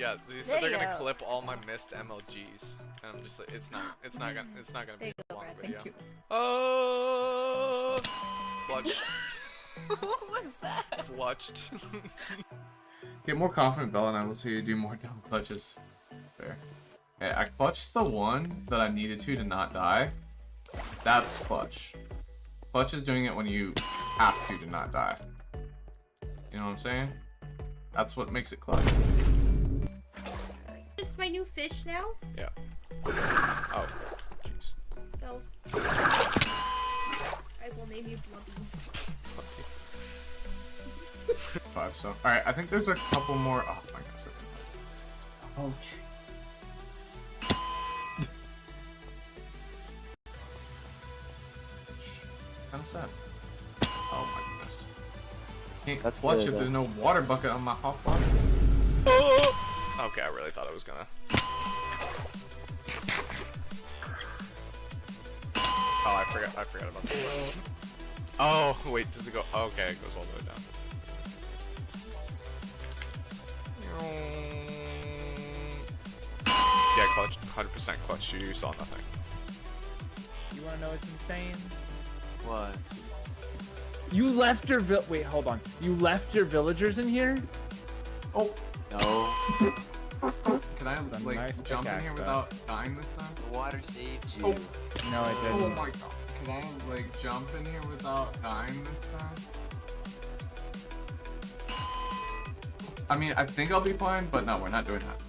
Yeah, they said they're gonna clip all my missed MLGs, and I'm just like, it's not gonna be a long video. Thank you. Oh, clutch. What was that? Clutched. Get more confident, Bella, and I will see you do more dumb clutches. There. Okay, I clutched the one that I needed to not die. That's clutch. Clutch is doing it when you have to not die. You know what I'm saying? That's what makes it clutch. This is my new fish now. Yeah. Oh, jeez. Bells. I will name you Blumpy. 5, so. Alright, I think there's a couple more. Oh my gosh. Okay. Kind of sad. Oh my goodness. Can't clutch if there's no water bucket on my hotbar. Oh! Okay, I really thought I was gonna. Oh, I forgot about that. Oh, wait, does it go? Oh, okay, it goes all the way down. Yeah, clutch, 100% clutch. You saw nothing. You wanna know what's insane? What? You left your wait, hold on. You left your villagers in here? Oh. No. Can I like nice jump in here pickaxe, without dying this time? The water saved you. Oh. No, I Oh didn't. my god. Can I like jump in here without dying this time? I mean, I think I'll be fine, but no, we're not doing that.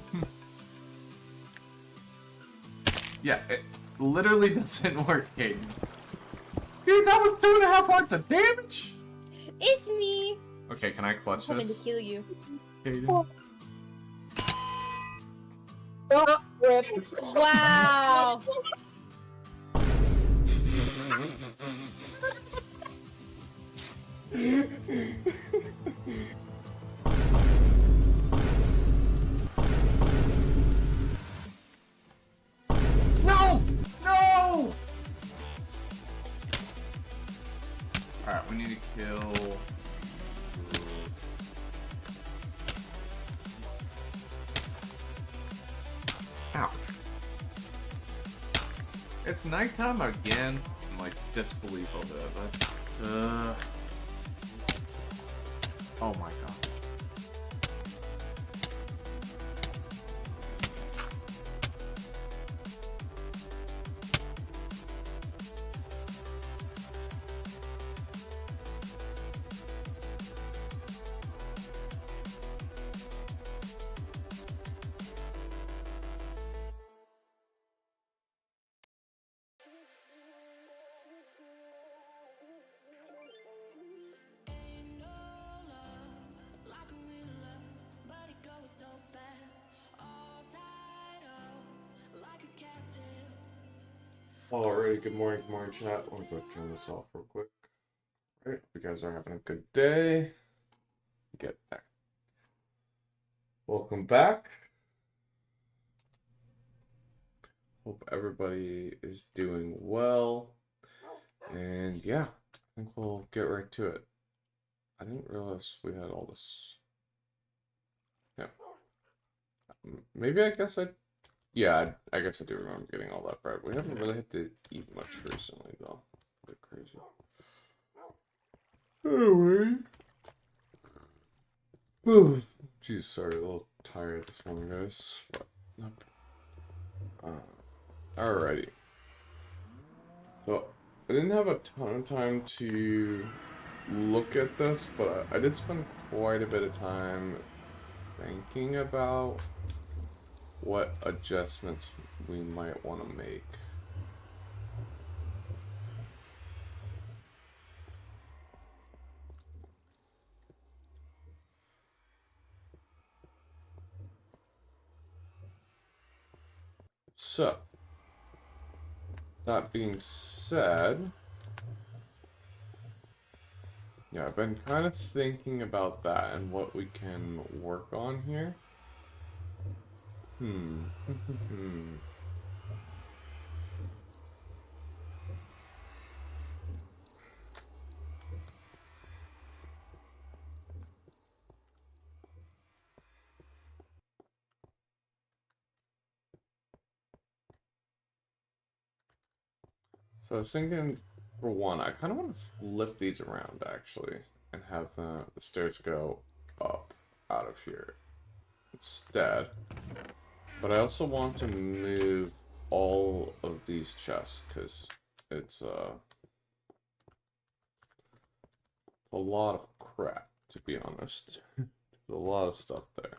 Yeah, it literally doesn't work, Caden. Dude, that was 2.5 hearts of damage! It's me. Okay, can I clutch I'm coming to this? kill you. Caden? Wow. No! No! Alright, we need to kill... Ow. It's nighttime again. I'm like disbelief over it. That's oh my god. Alrighty, good morning, chat. Let me go turn this off real quick. Alright, hope you guys are having a good day. Get back. Welcome back. Hope everybody is doing well. And yeah, I think we'll get right to it. I didn't realize we had all this. Yeah. Maybe I guess yeah, I guess I do remember getting all that bread. We haven't really had to eat much recently, though. A bit crazy. Anyway. Oh, geez, sorry, a little tired this morning, guys. But, alrighty. So, I didn't have a ton of time to look at this, but I did spend quite a bit of time thinking about what adjustments we might want to make. So, that being said, yeah, I've been kind of thinking about that and what we can work on here. So I was thinking, for one, I kind of want to flip these around, actually, and have the stairs go up out of here instead. But I also want to move all of these chests, because it's a lot of crap, to be honest. There's a lot of stuff there.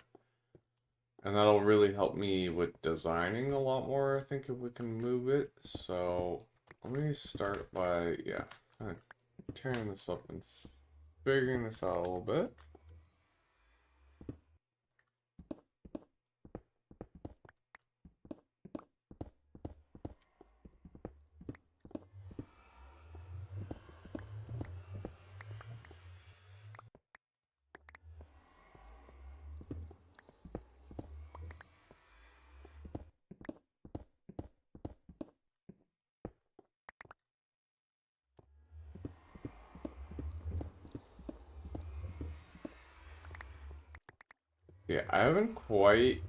And that'll really help me with designing a lot more, I think, if we can move it. So let me start by, yeah, kind of tearing this up and figuring this out a little bit. Yeah, I haven't quite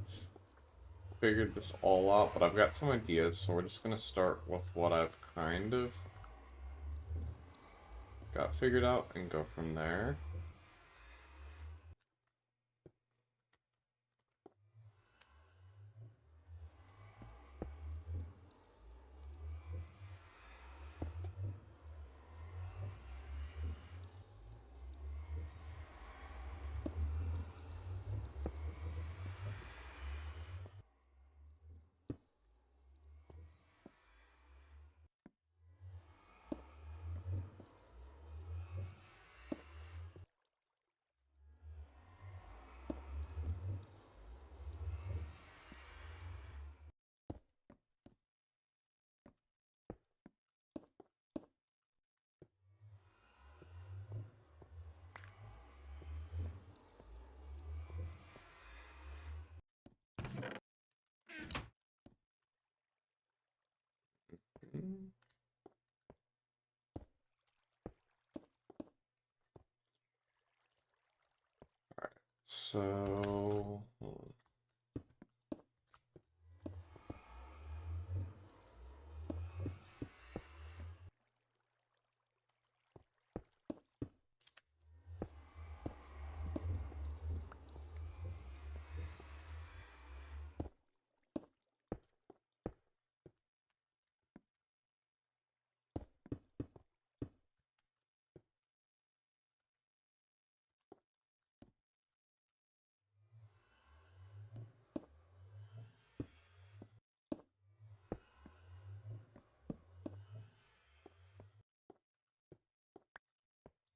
figured this all out, but I've got some ideas, so we're just gonna start with what I've kind of got figured out and go from there. Mm. So,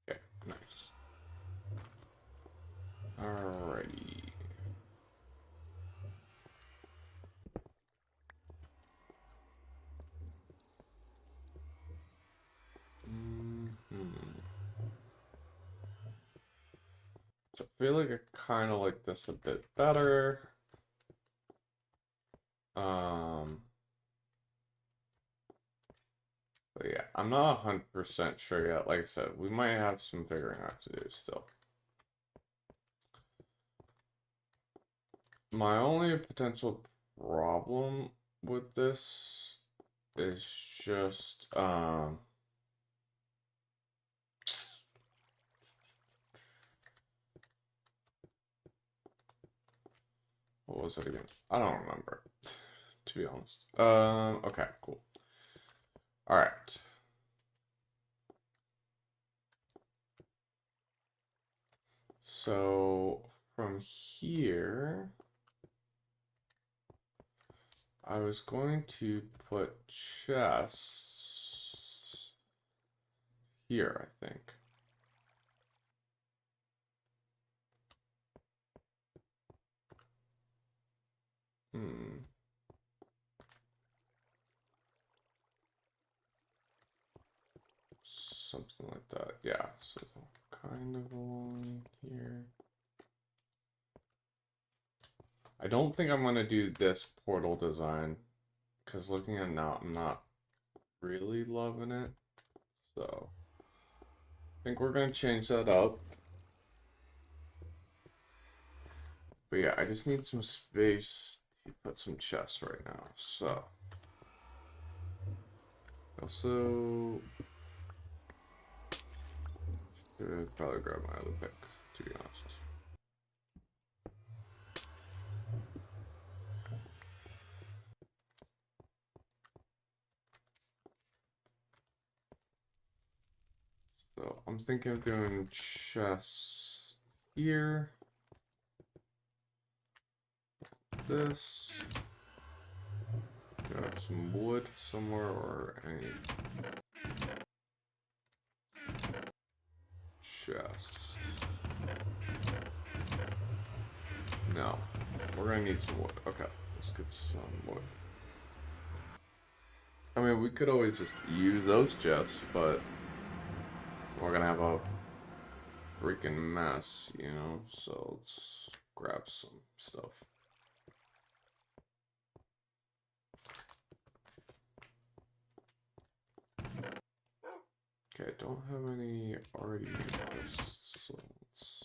okay, nice. Alrighty. So I feel like I kind of like this a bit better. Um, but yeah, I'm not 100% sure yet. Like I said, we might have some figuring out to do still. My only potential problem with this is just, what was it again? I don't remember, to be honest. Okay, cool. All right. So from here, I was going to put chests here, I think. Hmm. Something like that. Yeah, so kind of along here. I don't think I'm going to do this portal design, because looking at it now, I'm not really loving it. So, I think we're going to change that up. But yeah, I just need some space to put some chests right now. So, Also, should probably grab my other pick, to be honest. So I'm thinking of doing chests here. This. Got some wood somewhere or any chests. No. We're gonna need some wood. Okay, let's get some wood. I mean, we could always just use those chests, but we're gonna have a freaking mess, you know? So let's grab some stuff. Okay, I don't have any already made chests, so let's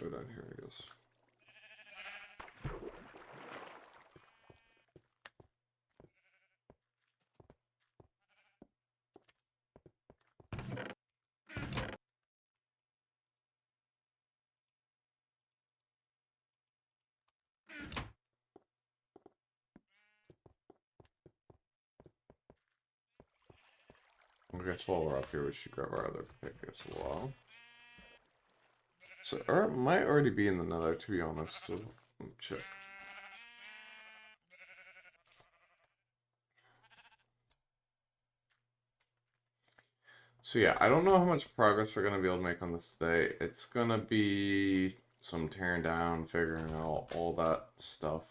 go down here, I guess. I guess while we're up here, we should grab our other pick as well. So, or it might already be in the Nether, to be honest. So, let me check. So yeah, I don't know how much progress we're gonna be able to make on this today. It's gonna be some tearing down, figuring out all that stuff.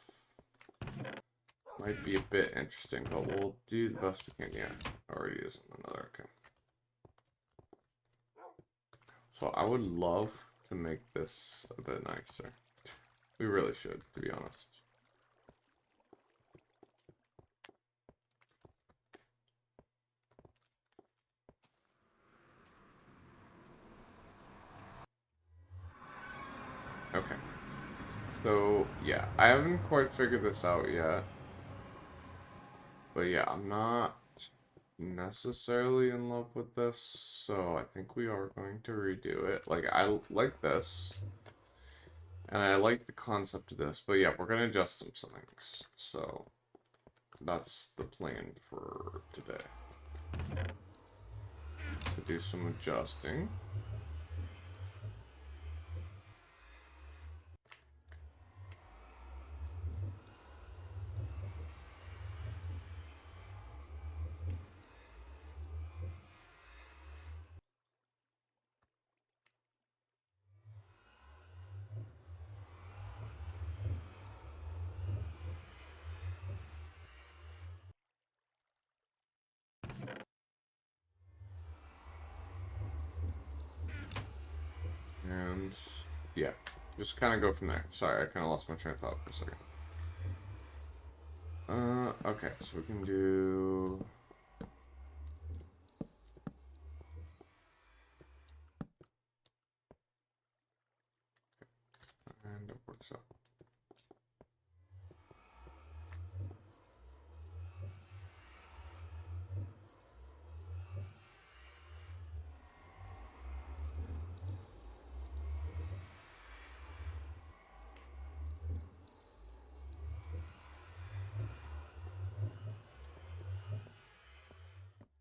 Might be a bit interesting, but we'll do the best we can. Yeah, already is in the Nether. Okay. So I would love to make this a bit nicer. We really should, to be honest. Okay. So, yeah, I haven't quite figured this out yet. But yeah, I'm not necessarily in love with this, so I think we are going to redo it. Like, I like this. And I like the concept of this, but yeah, we're gonna adjust some settings. So that's the plan for today. To do some adjusting. And yeah, just kind of go from there. Sorry, I kind of lost my train of thought for a second. Okay, so we can do... And it works out.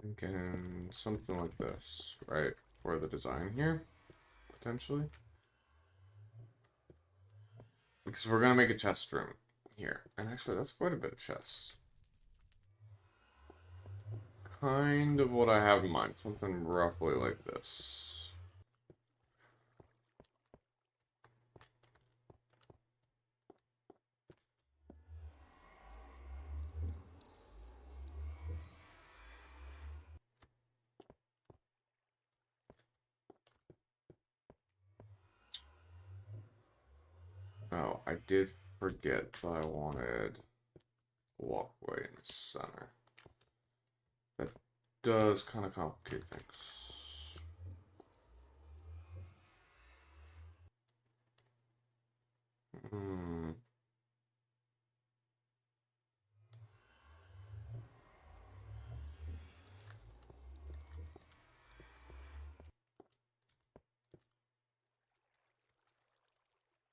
Thinking something like this, right? For the design here, potentially. Because we're gonna make a chest room here. And actually, that's quite a bit of chests. Kind of what I have in mind. Something roughly like this. Oh, I did forget that I wanted a walkway in the center. That does kind of complicate things. Hmm.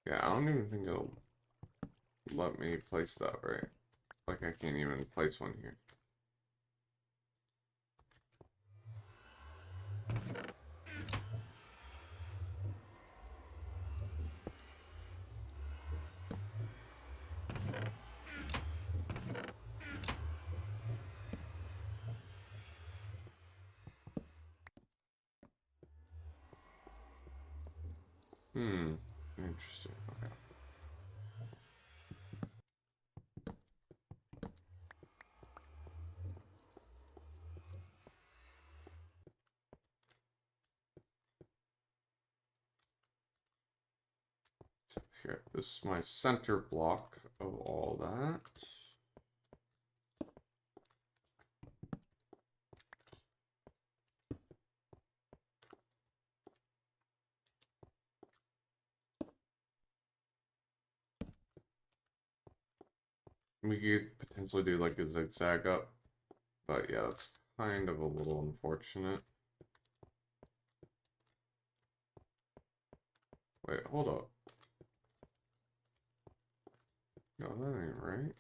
Yeah, I don't even think it'll let me place that right. Like, I can't even place one here. Interesting. Okay. So here, this is my center block of all that. We could potentially do like a zigzag up, but yeah, that's kind of a little unfortunate. Wait, hold up. No, that ain't right.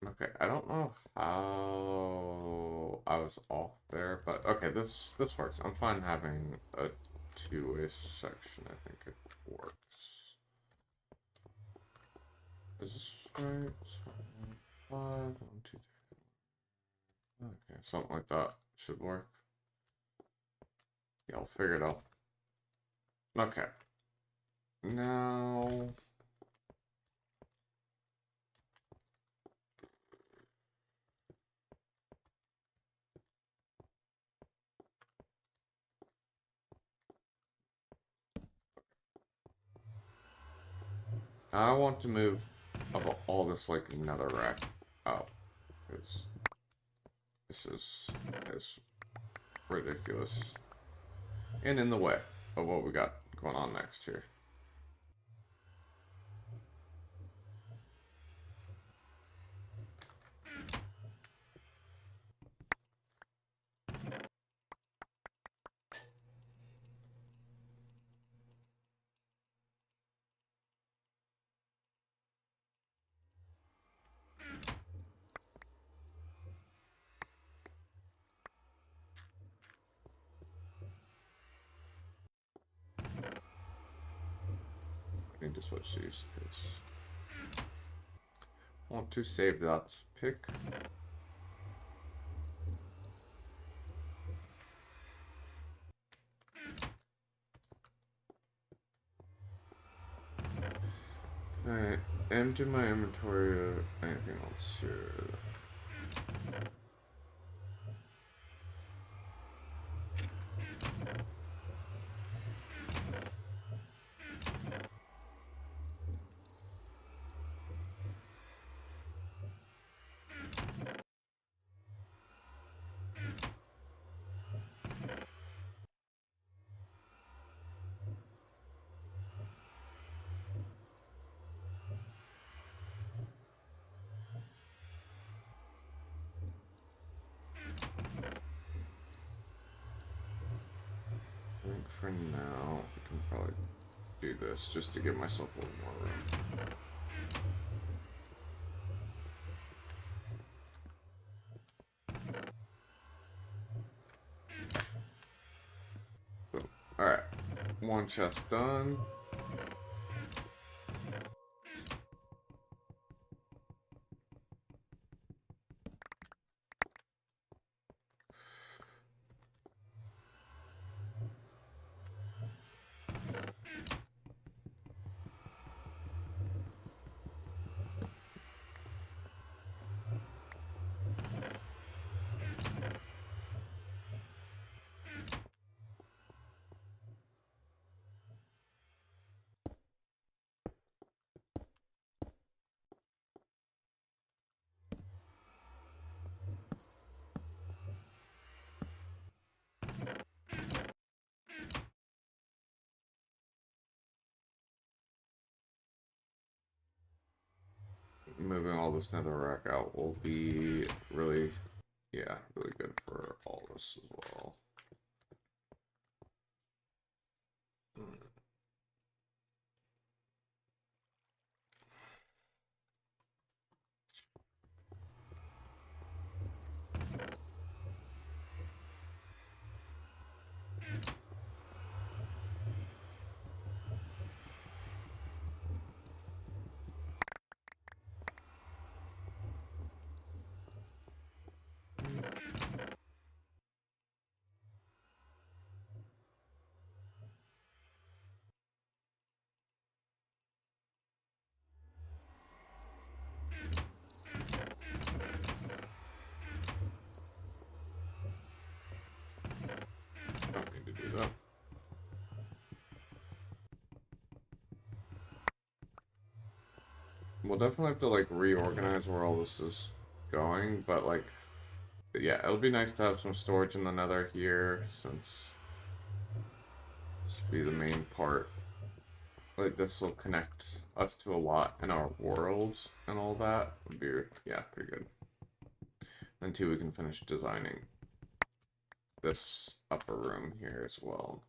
Okay, I don't know how I was off there, but okay, this works. I'm fine having a two-way section. I think it works. Is this right? So, 5, 1, 2, 3. Okay, something like that should work. Yeah, I'll figure it out. Okay. Now, I want to move all this like netherrack out, because this is ridiculous and in the way of what we got going on next here. I need to switch these because I want to save that pick. Alright, empty my inventory of anything else here. I think for now, I can probably do this just to give myself a little more room. Boom. Alright, one chest done. moving all this netherrack out will be really, yeah, really good for all this as well. Don't need to do that. We'll definitely have to like reorganize where all this is going, but like, yeah, it'll be nice to have some storage in the nether here since this will be the main part. Like this will connect us to a lot in our worlds and all that. Would be, yeah, pretty good. Then too, we can finish designing this upper room here as well.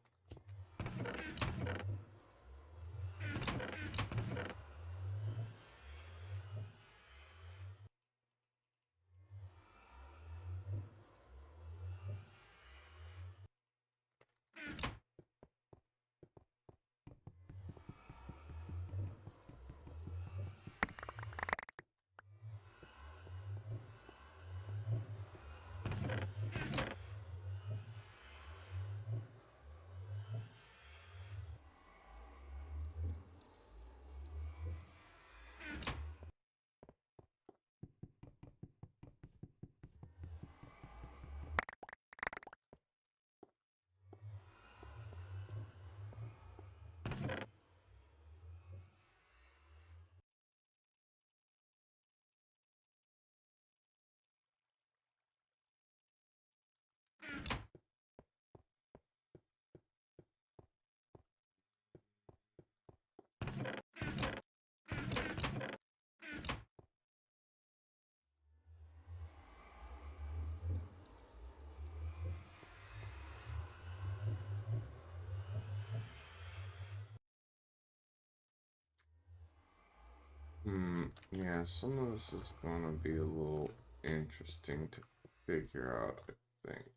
Yeah, some of this is gonna be a little interesting to figure out, I think.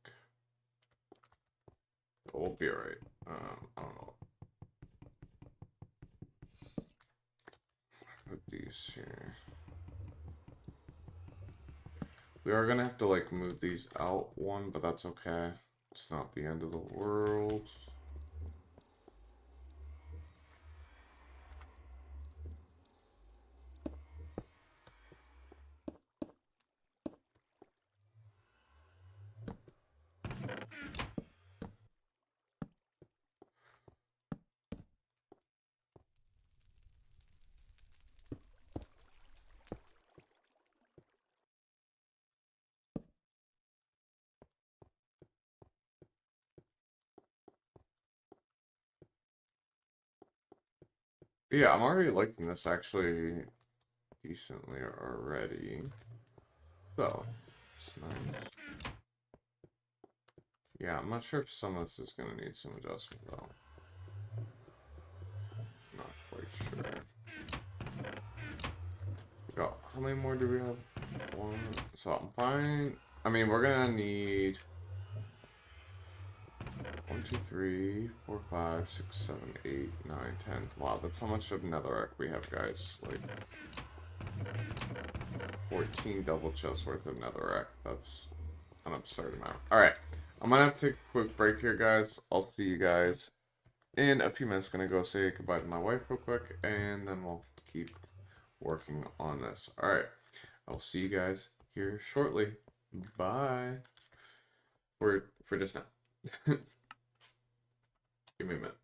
But we'll be alright. I don't know. Put these here. We are gonna have to like move these out one, but that's okay. It's not the end of the world. Yeah, I'm already liking this actually decently already. So, it's nice. Yeah, I'm not sure if some of this is gonna need some adjustment though. Not quite sure. Got, how many more do we have? One. So I'm fine. I mean, we're gonna need 1, 2, 3, 4, 5, 6, 7, 8, 9, 10. Wow, that's how much of netherrack we have, guys. Like 14 double chests worth of netherrack. That's an absurd amount. Alright. I'm gonna have to take a quick break here, guys. I'll see you guys in a few minutes. Gonna go say goodbye to my wife real quick, and then we'll keep working on this. Alright. I'll see you guys here shortly. Bye. For just now. Give me a minute.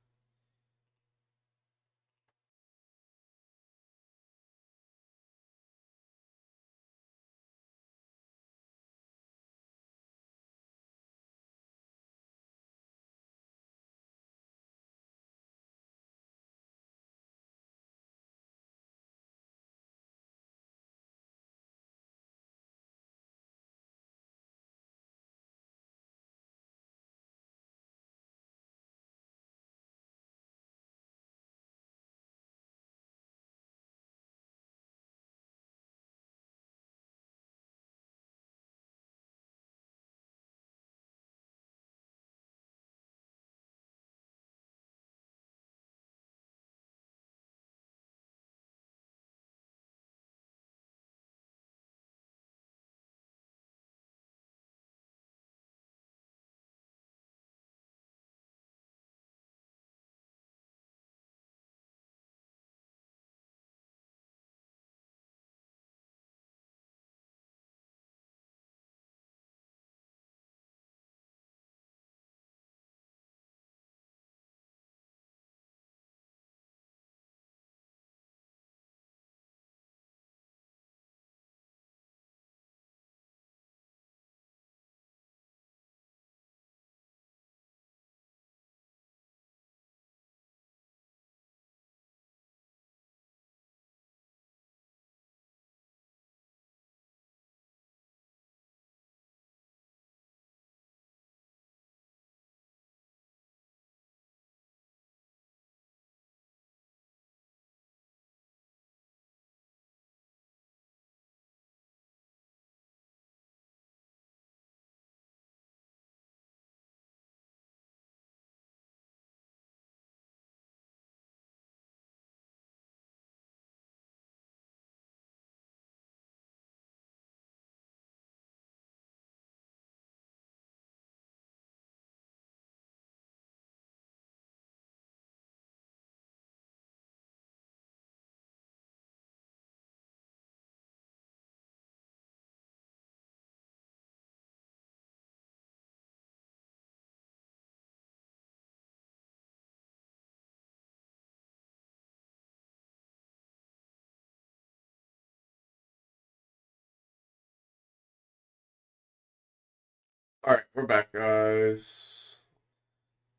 Alright, we're back, guys.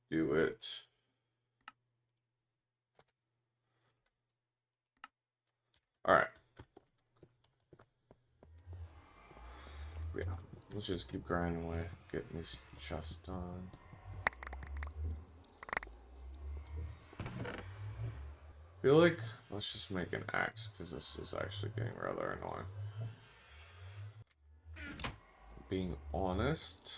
Do it. Alright. Yeah, let's just keep grinding away, getting these chests done. Feel like let's just make an axe because this is actually getting rather annoying. Being honest.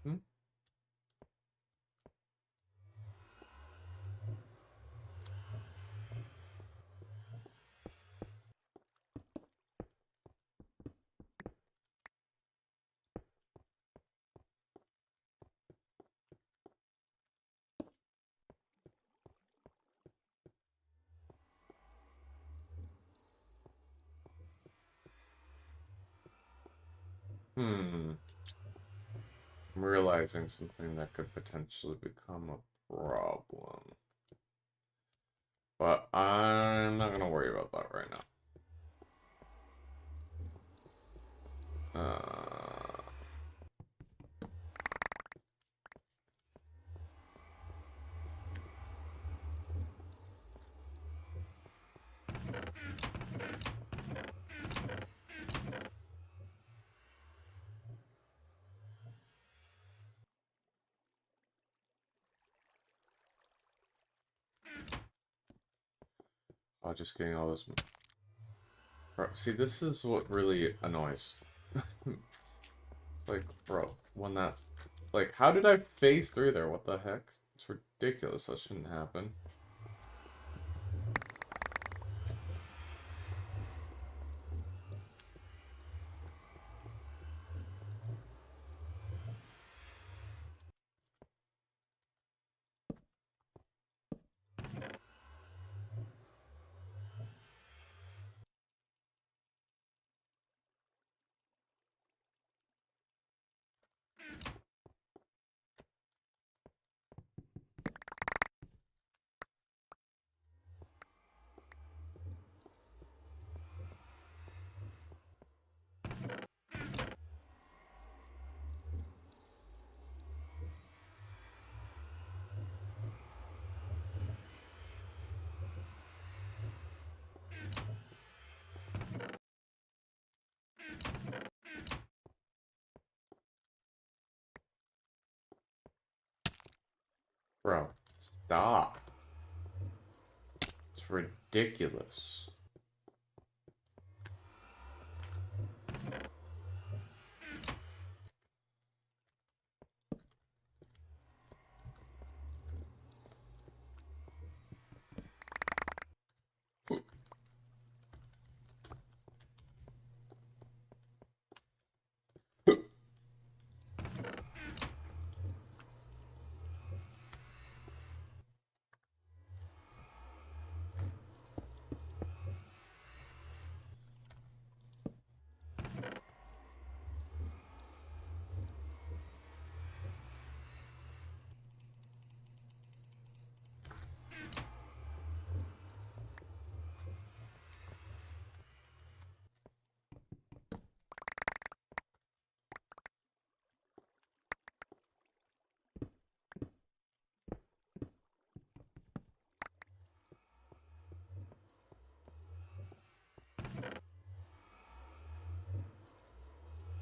Hmm? Hmm. I'm realizing something that could potentially become a problem. But I'm not gonna worry about that right now. Oh, just getting all this. Bro, see, this is what really annoys. It's like, bro, when that's like, how did I phase through there? What the heck? It's ridiculous. That shouldn't happen. Bro, stop. It's ridiculous.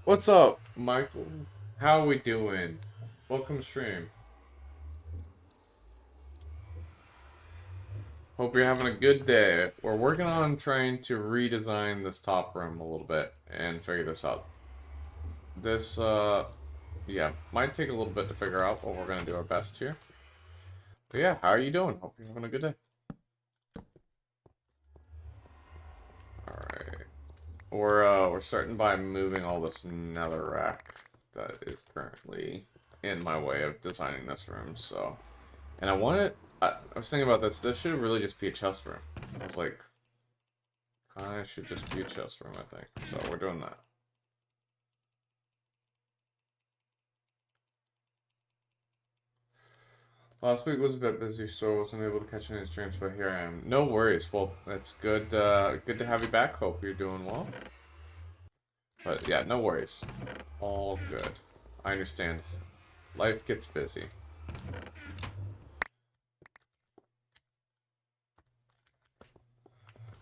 What's up, Michael? How we doing? Welcome stream. Hope you're having a good day. We're working on trying to redesign this top room a little bit and figure this out. This, yeah, might take a little bit to figure out, but we're gonna do our best here. But yeah, how are you doing? Hope you're having a good day. Alright. We're starting by moving all this netherrack that is currently in my way of designing this room, so. And I was thinking about this. This should really just be a chest room. I was like, I should just be a chest room, I think. So we're doing that. Last week was a bit busy, so I wasn't able to catch any streams, but here I am. No worries. Well, it's good. Good to have you back. Hope you're doing well. But yeah, no worries. All good. I understand. Life gets busy.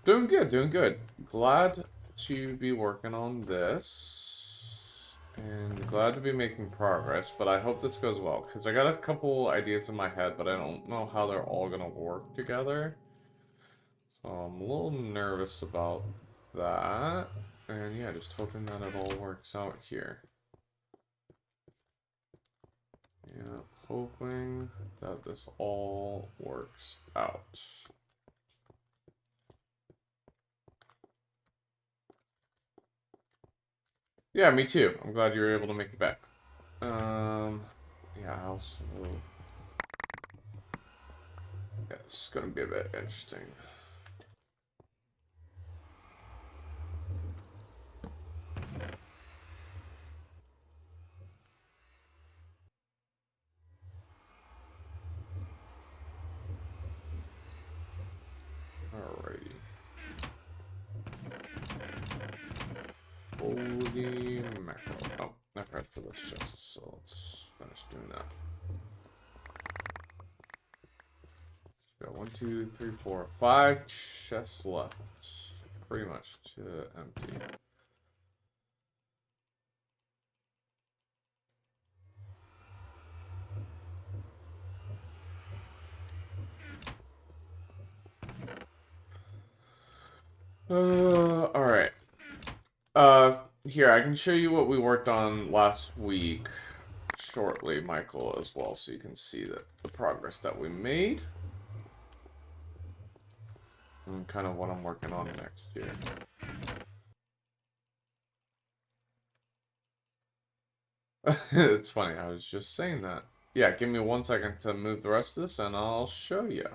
Doing good, doing good. Glad to be working on this. And glad to be making progress, but I hope this goes well. Because I got a couple ideas in my head, but I don't know how they're all going to work together. So I'm a little nervous about that. And yeah, just hoping that it all works out here. Yeah, hoping that this all works out. Yeah, me too. I'm glad you were able to make it back. Yeah, I also... Yeah, it's gonna be a bit interesting. Alrighty. Holy mackerel. Oh, I've read for this chest, so let's finish doing that. Got 1, 2, 3, 4, 5 chests left. Pretty much to empty. Alright. Here, I can show you what we worked on last week shortly, Michael, as well, so you can see the progress that we made. And kind of what I'm working on next year. It's funny, I was just saying that. Yeah, give me 1 second to move the rest of this and I'll show you.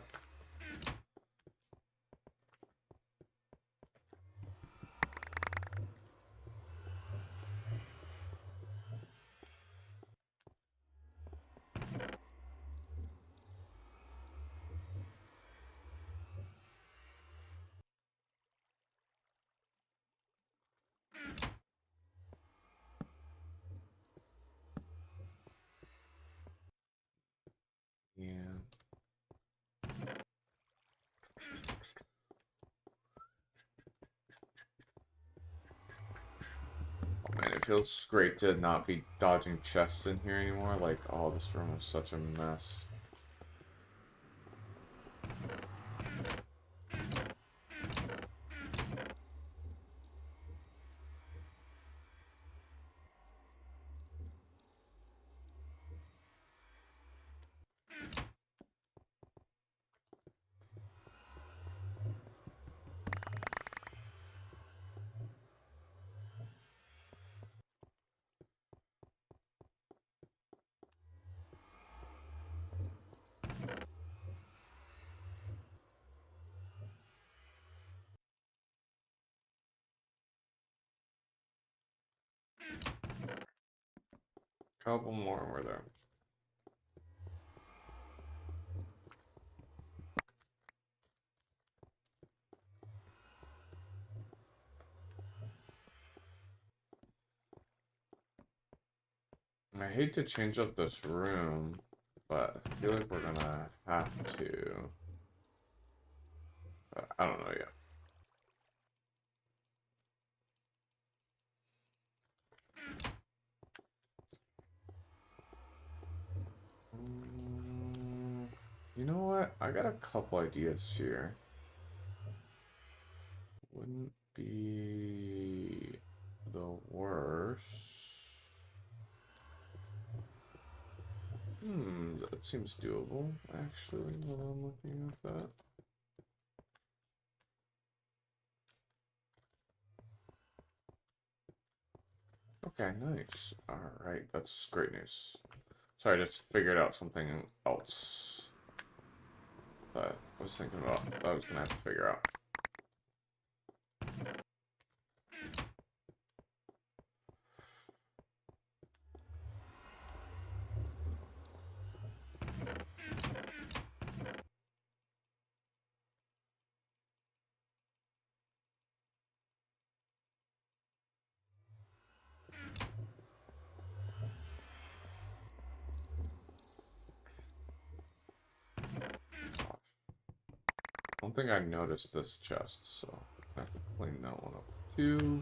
Yeah. Oh man, it feels great to not be dodging chests in here anymore. Like, oh, this room is such a mess. Couple more were there. I hate to change up this room, but I feel like we're gonna have to. But I don't know yet. You know what? I got a couple ideas here. Wouldn't be the worst. That seems doable, actually, when I'm looking at that. Okay, nice. Alright, that's great news. Sorry, I just figured out something else that I was thinking about that I was gonna have to figure out. I don't think I noticed this chest, so I have to clean that one up too.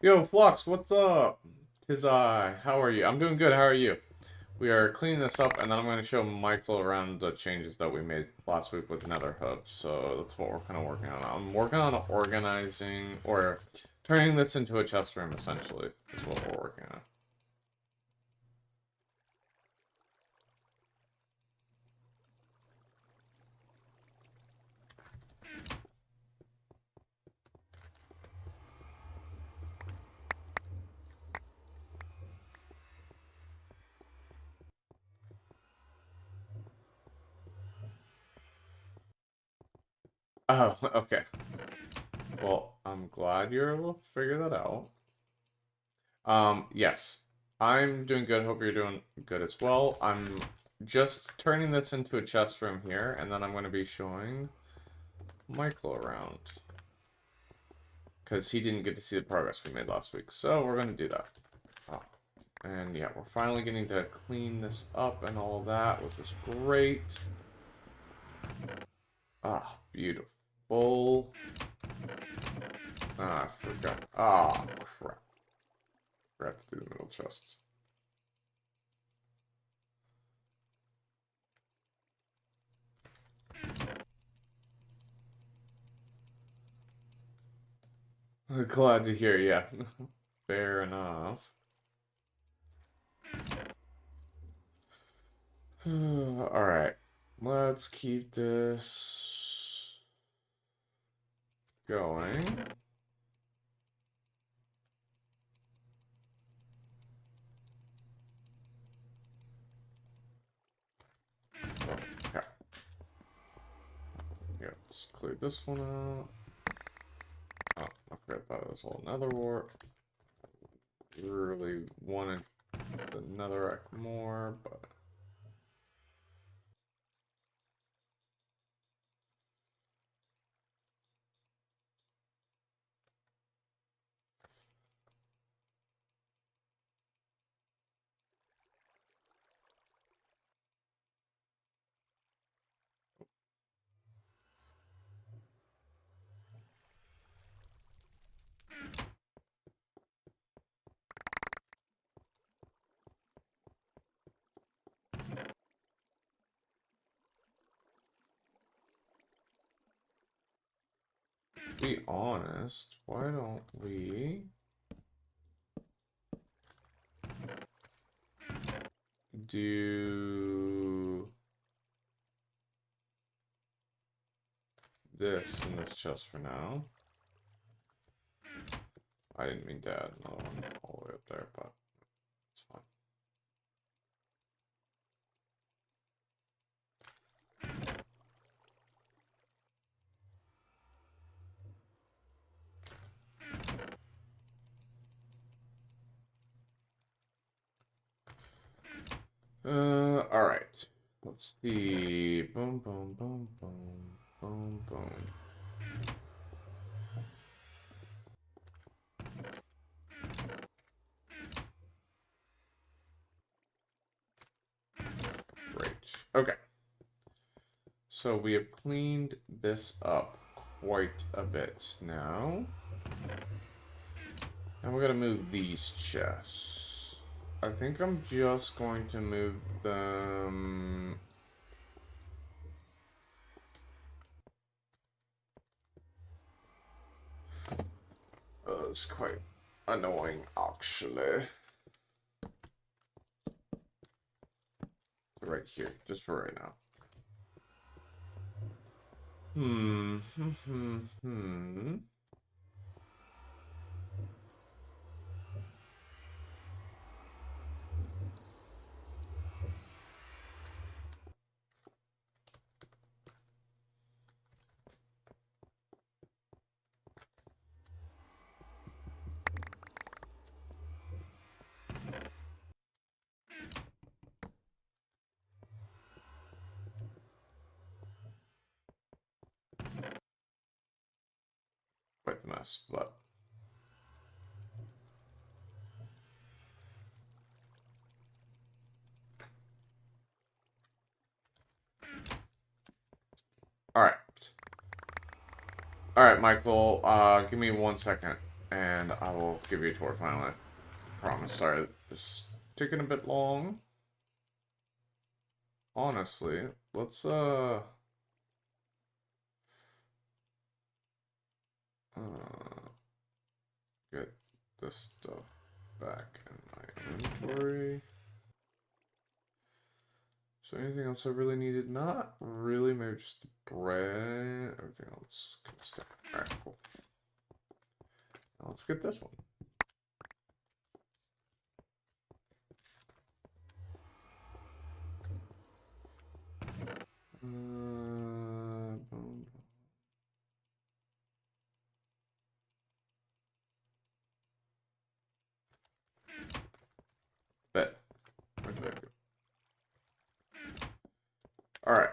Yo, Flux, what's up? Tis I. How are you? I'm doing good. How are you? We are cleaning this up, and then I'm going to show Michael around the changes that we made last week with Nether Hub. So that's what we're kind of working on. I'm working on organizing, or turning this into a chest room, essentially, is what we're working on. Oh, okay. Well, I'm glad you're able to figure that out. Yes. I'm doing good. Hope you're doing good as well. I'm just turning this into a chest room here, and then I'm going to be showing Michael around. Because he didn't get to see the progress we made last week. So we're going to do that. Oh. And yeah, we're finally getting to clean this up and all of that, which is great. Ah, beautiful. Ah, I forgot. Ah, crap. Forgot to do the middle chests. Glad to hear, yeah. Fair enough. Alright. Let's keep this going. Okay. Yeah, let's clear this one out. Oh, I forgot that was all another warp. Really wanted the netherrack more, but to be honest, why don't we do this in this chest for now? I didn't mean to add another one all the way up there, but it's fine. Alright. Let's see. Boom, boom, boom, boom, boom, boom. Great. Okay. So we have cleaned this up quite a bit now. And we're gonna move these chests. I think I'm just going to move them. It's quite annoying, actually. Right here, just for right now. Quite the mess, but alright. Alright, Michael, give me 1 second, and I will give you a tour finally. Promise. Sorry, it's taking a bit long. Honestly, let's, get this stuff back in my inventory. So anything else I really needed? Not really, maybe just the bread. Everything else can stay. Alright, cool. Now let's get this one. Boom. Bet. Where did that go? Alright.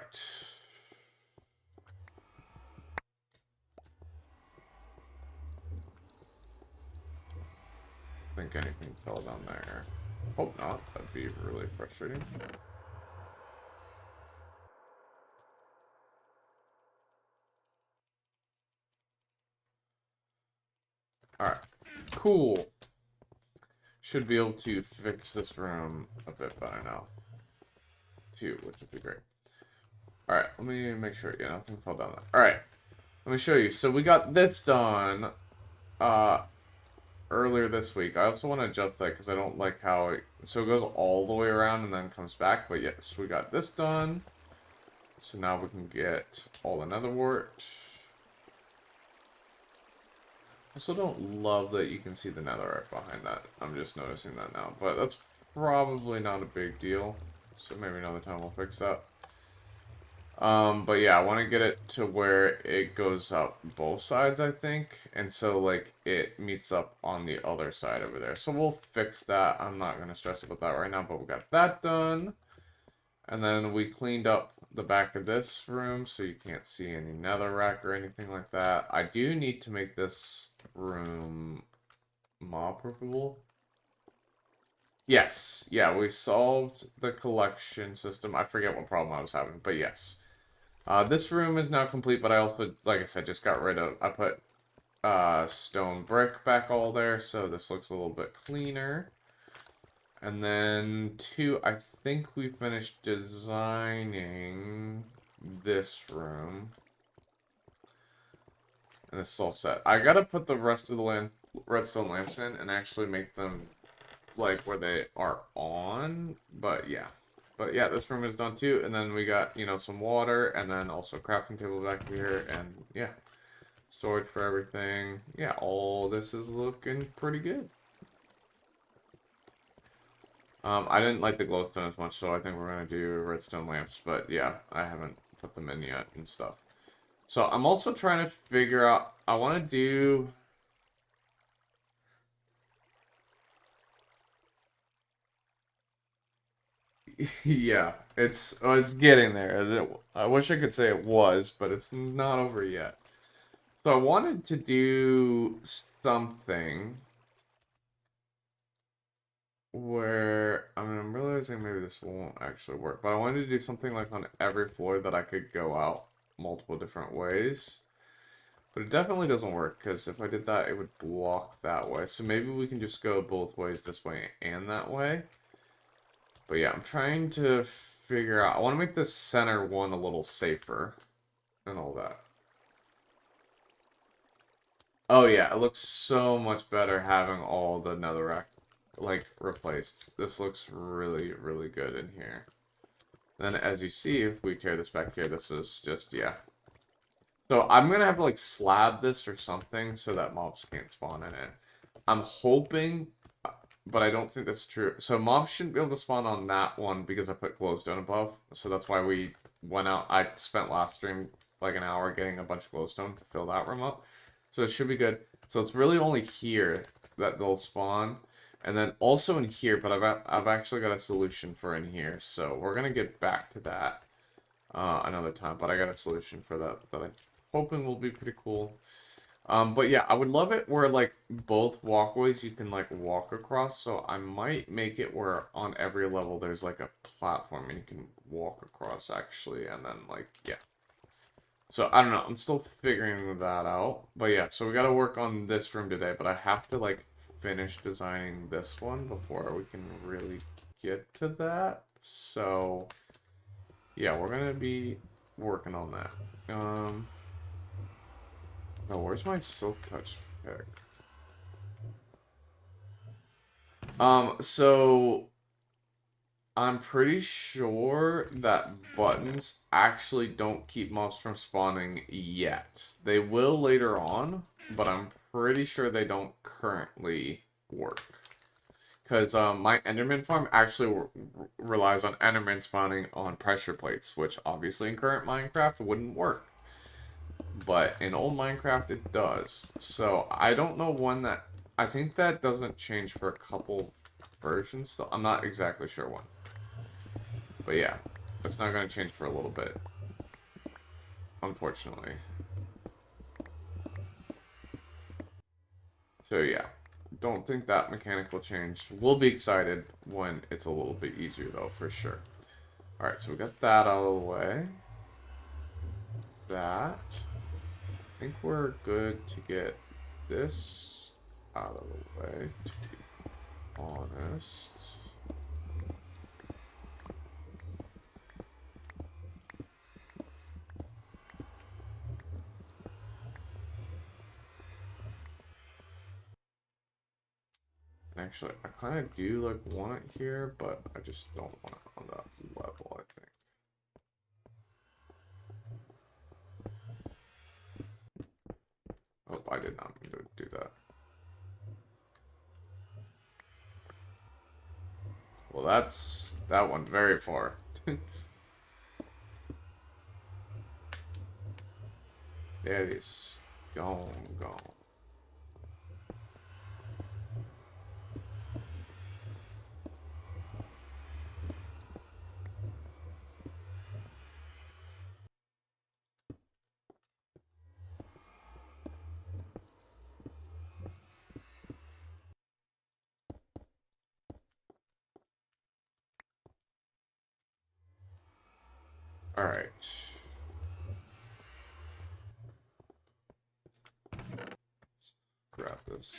I think anything fell down there. Hope not. That'd be really frustrating. Alright. Cool. Should be able to fix this room a bit better now. Too, which would be great. Alright, let me make sure. Yeah, nothing fell down there. Alright. Let me show you. So we got this done earlier this week. I also want to adjust that because I don't like how it... So it goes all the way around and then comes back. But yes, we got this done. So now we can get all the nether wart. I also don't love that you can see the nether right behind that. I'm just noticing that now. But that's probably not a big deal. So maybe another time we'll fix that. But yeah, I want to get it to where it goes up both sides, I think. And so, like, it meets up on the other side over there. So we'll fix that. I'm not going to stress about that right now, but we got that done. And then we cleaned up the back of this room so you can't see any netherrack or anything like that. I do need to make this room mob-proofable. Yes. Yeah, we solved the collection system. I forget what problem I was having, but yes. This room is now complete, but I also, like I said, just got rid of... I put stone brick back all there, so this looks a little bit cleaner. And then, two, I think we finished designing this room. And it's all set. I gotta put the rest of the redstone lamps in and actually make them, like, where they are on. But, yeah. But, yeah, this room is done, too. And then we got, you know, some water, and then also crafting table back here, and, yeah. storage for everything. Yeah, all this is looking pretty good. I didn't like the glowstone as much, so I think we're gonna do redstone lamps, but yeah, I haven't put them in yet and stuff. So I'm also trying to figure out, I want to do... Yeah, it's getting there. I wish I could say it was, but it's not over yet. So I wanted to do something where, I mean, I'm realizing maybe this won't actually work, but I wanted to do something like on every floor that I could go out multiple different ways. But it definitely doesn't work, because if I did that, it would block that way. So maybe we can just go both ways, this way and that way. But yeah, I'm trying to figure out, I want to make the center one a little safer and all that. Oh yeah, it looks so much better having all the netherrack, like, replaced. This looks really, really good in here. Then as you see, if we tear this back here, this is just, yeah. So I'm gonna have to, like, slab this or something so that mobs can't spawn in it. I'm hoping, but I don't think that's true. So mobs shouldn't be able to spawn on that one because I put glowstone above. So that's why we went out. I spent last stream like an hour getting a bunch of glowstone to fill that room up. So it should be good. So it's really only here that they'll spawn. And then also in here, but I've actually got a solution for in here. So we're going to get back to that another time. But I got a solution for that I'm hoping will be pretty cool. But yeah, I would love it where, like, both walkways you can, like, walk across, so I might make it where on every level there's, like, a platform and you can walk across, actually, and then, like, yeah. So, I don't know, I'm still figuring that out, but yeah, so we gotta work on this room today, but I have to, like, finish designing this one before we can really get to that, so, yeah, we're gonna be working on that. Oh, where's my silk touch pick? So I'm pretty sure that buttons actually don't keep mobs from spawning yet. They will later on, but I'm pretty sure they don't currently work. Because my Enderman farm actually relies on Enderman spawning on pressure plates, which obviously in current Minecraft wouldn't work. But in old Minecraft it does. So I don't know when that... I think that doesn't change for a couple versions still. I'm not exactly sure when. But yeah, it's not going to change for a little bit. Unfortunately. So yeah, don't think that mechanic will change. We'll be excited when it's a little bit easier though, for sure. Alright, so we got that out of the way. That. I think we're good to get this out of the way, to be honest. Actually, I kind of do like want it here, but I just don't want it on that level, I think. Oh, I did not mean to do that. Well, that went very far. There it is. Gone, gone. Alright. Grab this.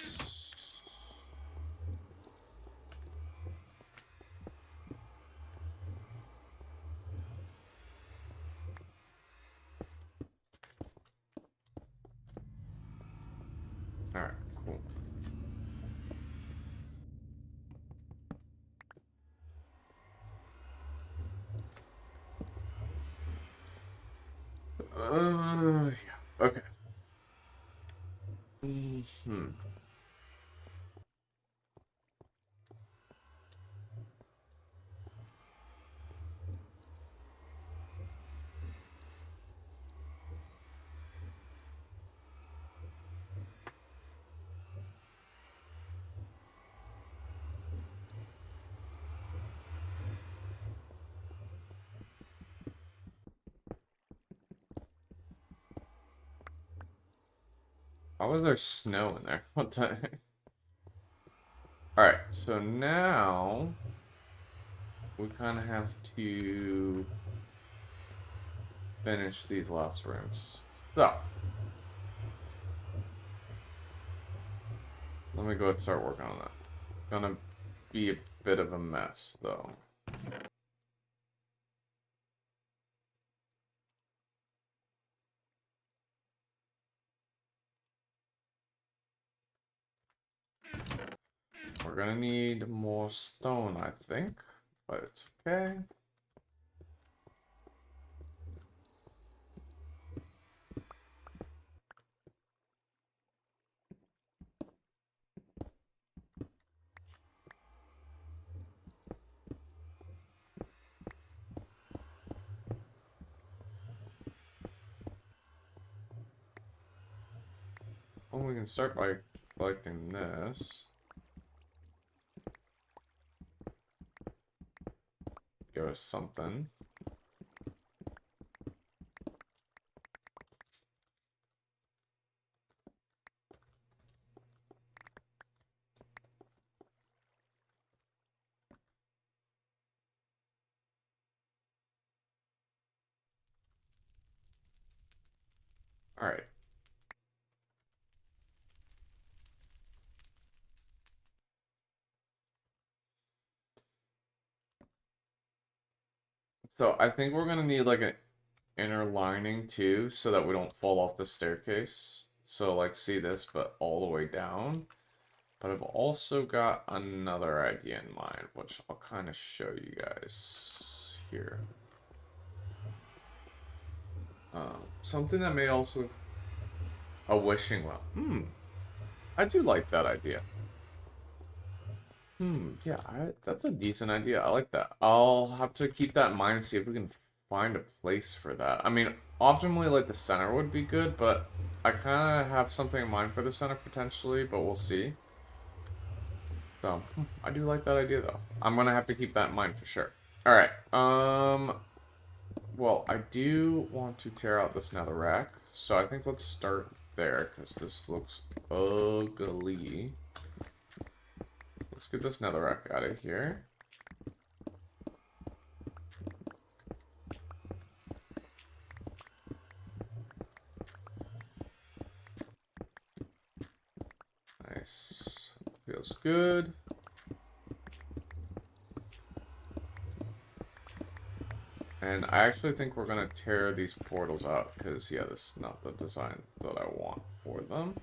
Alright, cool. Yeah, okay. Hmm. Why was there snow in there? What the heck? Alright, so now we kind of have to finish these last rooms. So, let me go ahead and start working on that. Gonna be a bit of a mess, though. We're gonna need more stone, I think, but it's okay. Well, we can start by collecting this. Give us something. Alright. So I think we're gonna need like an inner lining too, so that we don't fall off the staircase. So like see this, but all the way down. But I've also got another idea in mind, which I'll kind of show you guys here. Something that may also... A wishing well. I do like that idea. Yeah, that's a decent idea. I like that. I'll have to keep that in mind and see if we can find a place for that. I mean, optimally, like, the center would be good, but I kind of have something in mind for the center potentially, but we'll see. So, I do like that idea, though. I'm gonna have to keep that in mind for sure. Alright, well, I do want to tear out this netherrack, so I think let's start there, because this looks ugly. Let's get this netherrack out of here. Nice. Feels good. And I actually think we're going to tear these portals out, because, yeah, this is not the design that I want for them.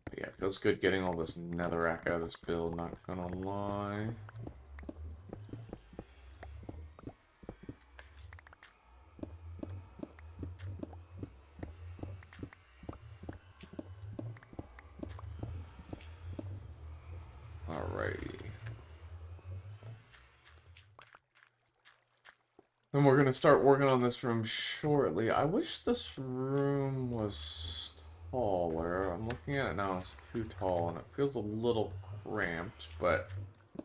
But yeah, it feels good getting all this netherrack out of this build, not gonna lie. Alrighty. And we're gonna start working on this room shortly. I wish this room was taller. I'm looking at it now, it's too tall, and it feels a little cramped, but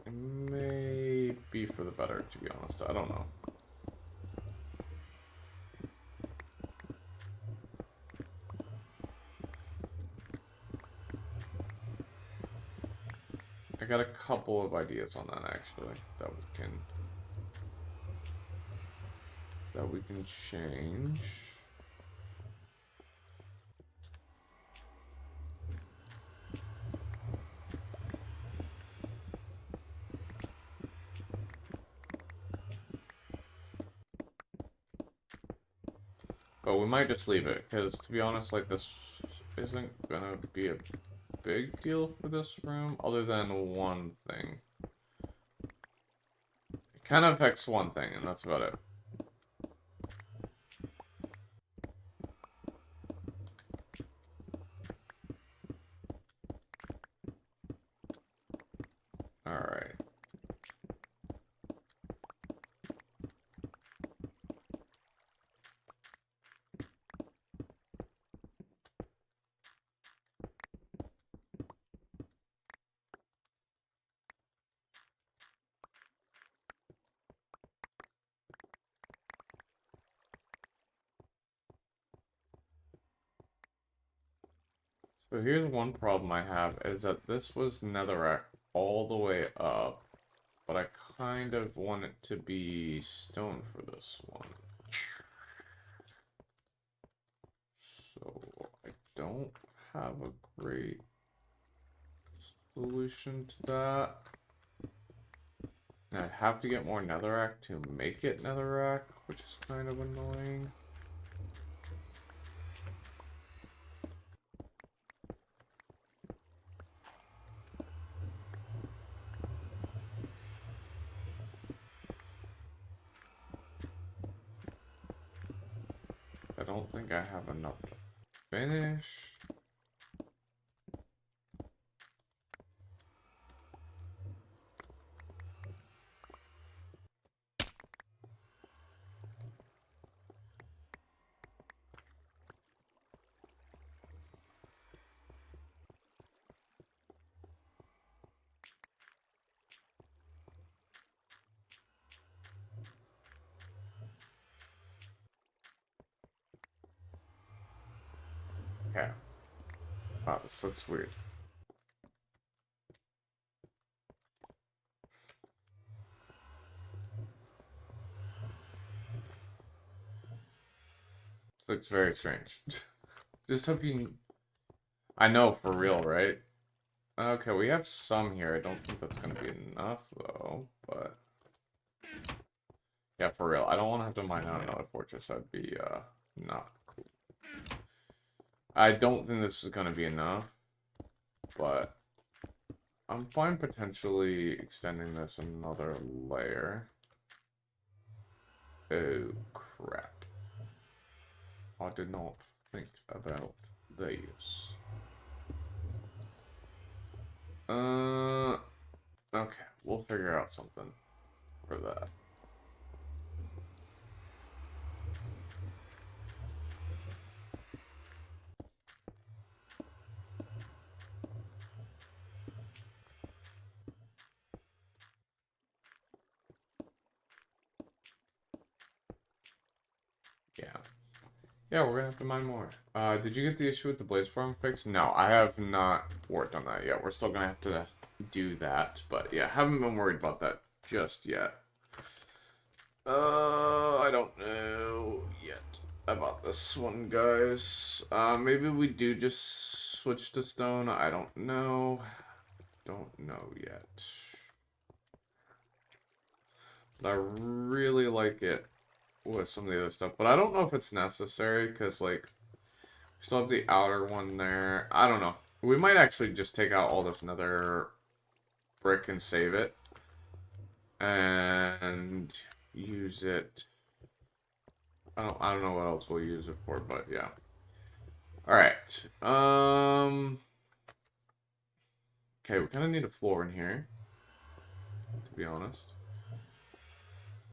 it may be for the better, to be honest. I don't know. I got a couple of ideas on that, actually, that we can change. But we might just leave it, because to be honest, like, this isn't gonna be a big deal for this room, other than one thing. It kind of affects one thing, and that's about it. So here's one problem I have, is that this was netherrack all the way up, but I kind of want it to be stone for this one. So I don't have a great solution to that. And I have to get more netherrack to make it netherrack, which is kind of annoying. I don't think I have enough to finish. Okay. Wow, this looks weird. This looks very strange. Just hoping. I know, for real, right? Okay, we have some here. I don't think that's gonna be enough, though, but... Yeah, for real. I don't want to have to mine out another fortress. That'd be, not cool. I don't think this is gonna be enough, but... I'm fine potentially extending this another layer. Oh, crap. I did not think about these. Okay, we'll figure out something for that. Yeah. Yeah, we're gonna have to mine more. Did you get the issue with the blaze farm fixed? No, I have not worked on that yet. We're still gonna have to do that, but yeah, haven't been worried about that just yet. I don't know yet about this one, guys. Maybe we do just switch to stone. I don't know. Don't know yet. But I really like it with some of the other stuff. But I don't know if it's necessary, because, like, we still have the outer one there. I don't know. We might actually just take out all this nether brick and save it. And use it. I don't know what else we'll use it for, but yeah. Alright. Okay, we kind of need a floor in here, to be honest.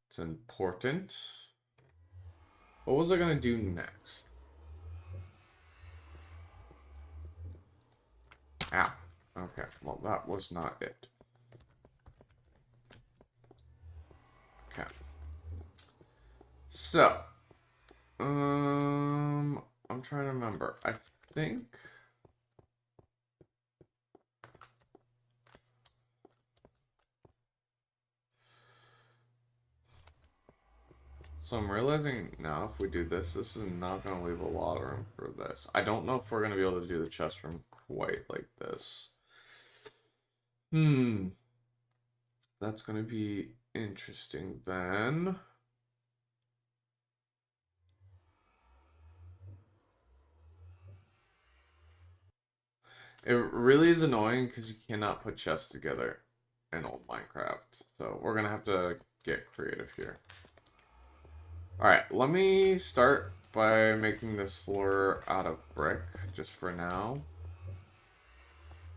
It's important. What was I gonna do next? Ah, okay. Well, that was not it. Okay. So, I'm trying to remember. I think. So I'm realizing now if we do this, this is not going to leave a lot of room for this. I don't know if we're going to be able to do the chest room quite like this. That's going to be interesting then. It really is annoying because you cannot put chests together in old Minecraft. So we're going to have to get creative here. Alright, let me start by making this floor out of brick, just for now.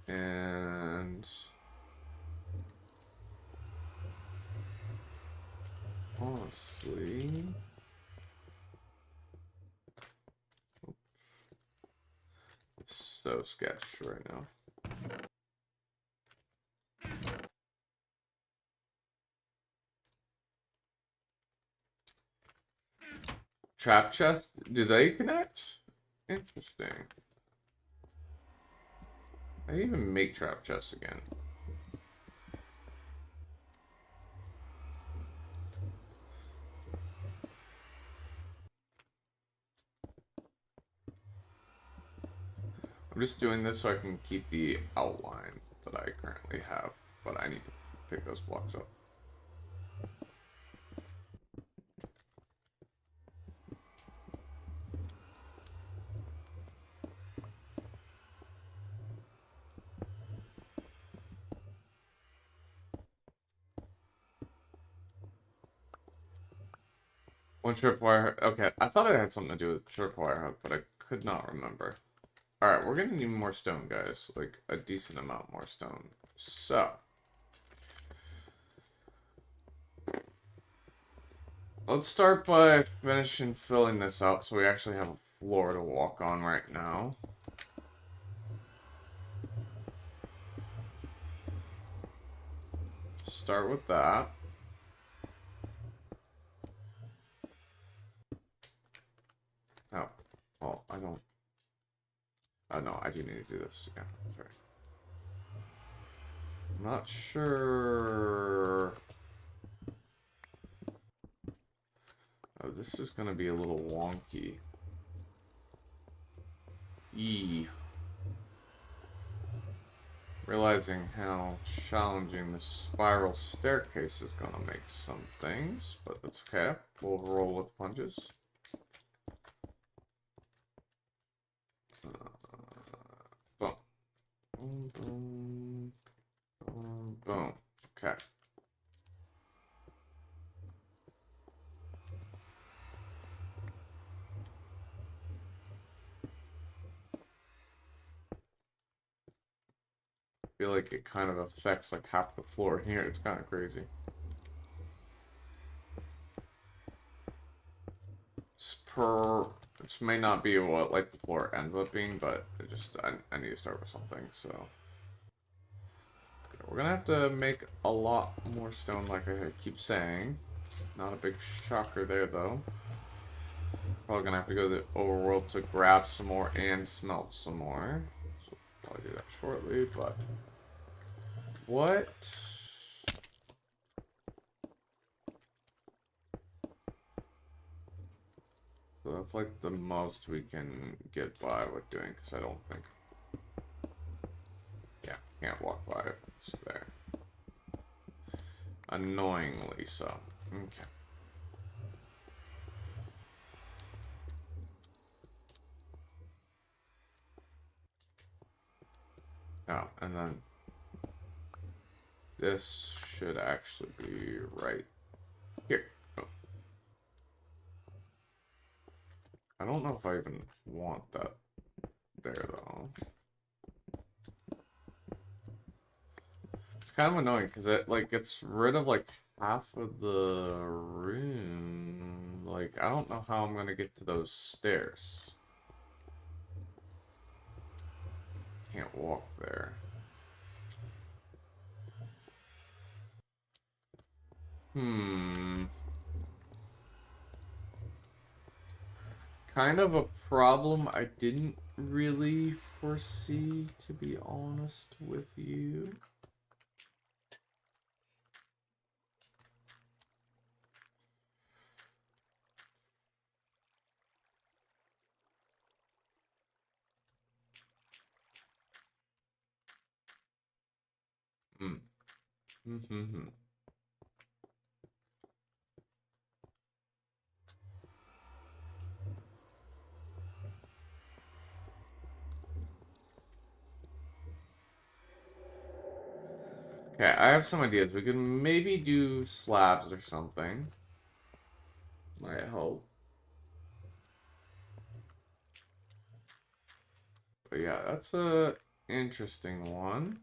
And... honestly... it's so sketched right now. Trap chest? Do they connect? Interesting. I didn't even make trap chests again. I'm just doing this so I can keep the outline that I currently have, but I need to pick those blocks up. One tripwire. Okay, I thought it had something to do with tripwire hook, but I could not remember. Alright, we're gonna need more stone, guys. Like, a decent amount more stone. So. Let's start by finishing filling this up so we actually have a floor to walk on right now. Start with that. Oh, well, I don't... Oh, no, I do need to do this. Yeah, that's right. I'm not sure... Oh, this is going to be a little wonky. Realizing how challenging the spiral staircase is going to make some things, but that's okay. We'll roll with punches. Boom. Boom, boom, boom, boom. Okay. I feel like it kind of affects like half the floor here. It's kind of crazy. This may not be what like the floor ends up being, but it just I need to start with something. So we're gonna have to make a lot more stone, like I keep saying. Not a big shocker there though. Probably gonna have to go to the overworld to grab some more and smelt some more. So we'll probably do that shortly, but what? So that's like the most we can get by with doing, because I don't think... Yeah, can't walk by it. It's there. Annoyingly so. Okay. Oh, and then this should actually be right here. Oh. I don't know if I even want that there though. It's kind of annoying because it like gets rid of like half of the room. Like I don't know how I'm gonna get to those stairs. Can't walk there. Kind of a problem I didn't really foresee, to be honest with you. Okay, I have some ideas. We could maybe do slabs or something. Might help. But yeah, that's a interesting one.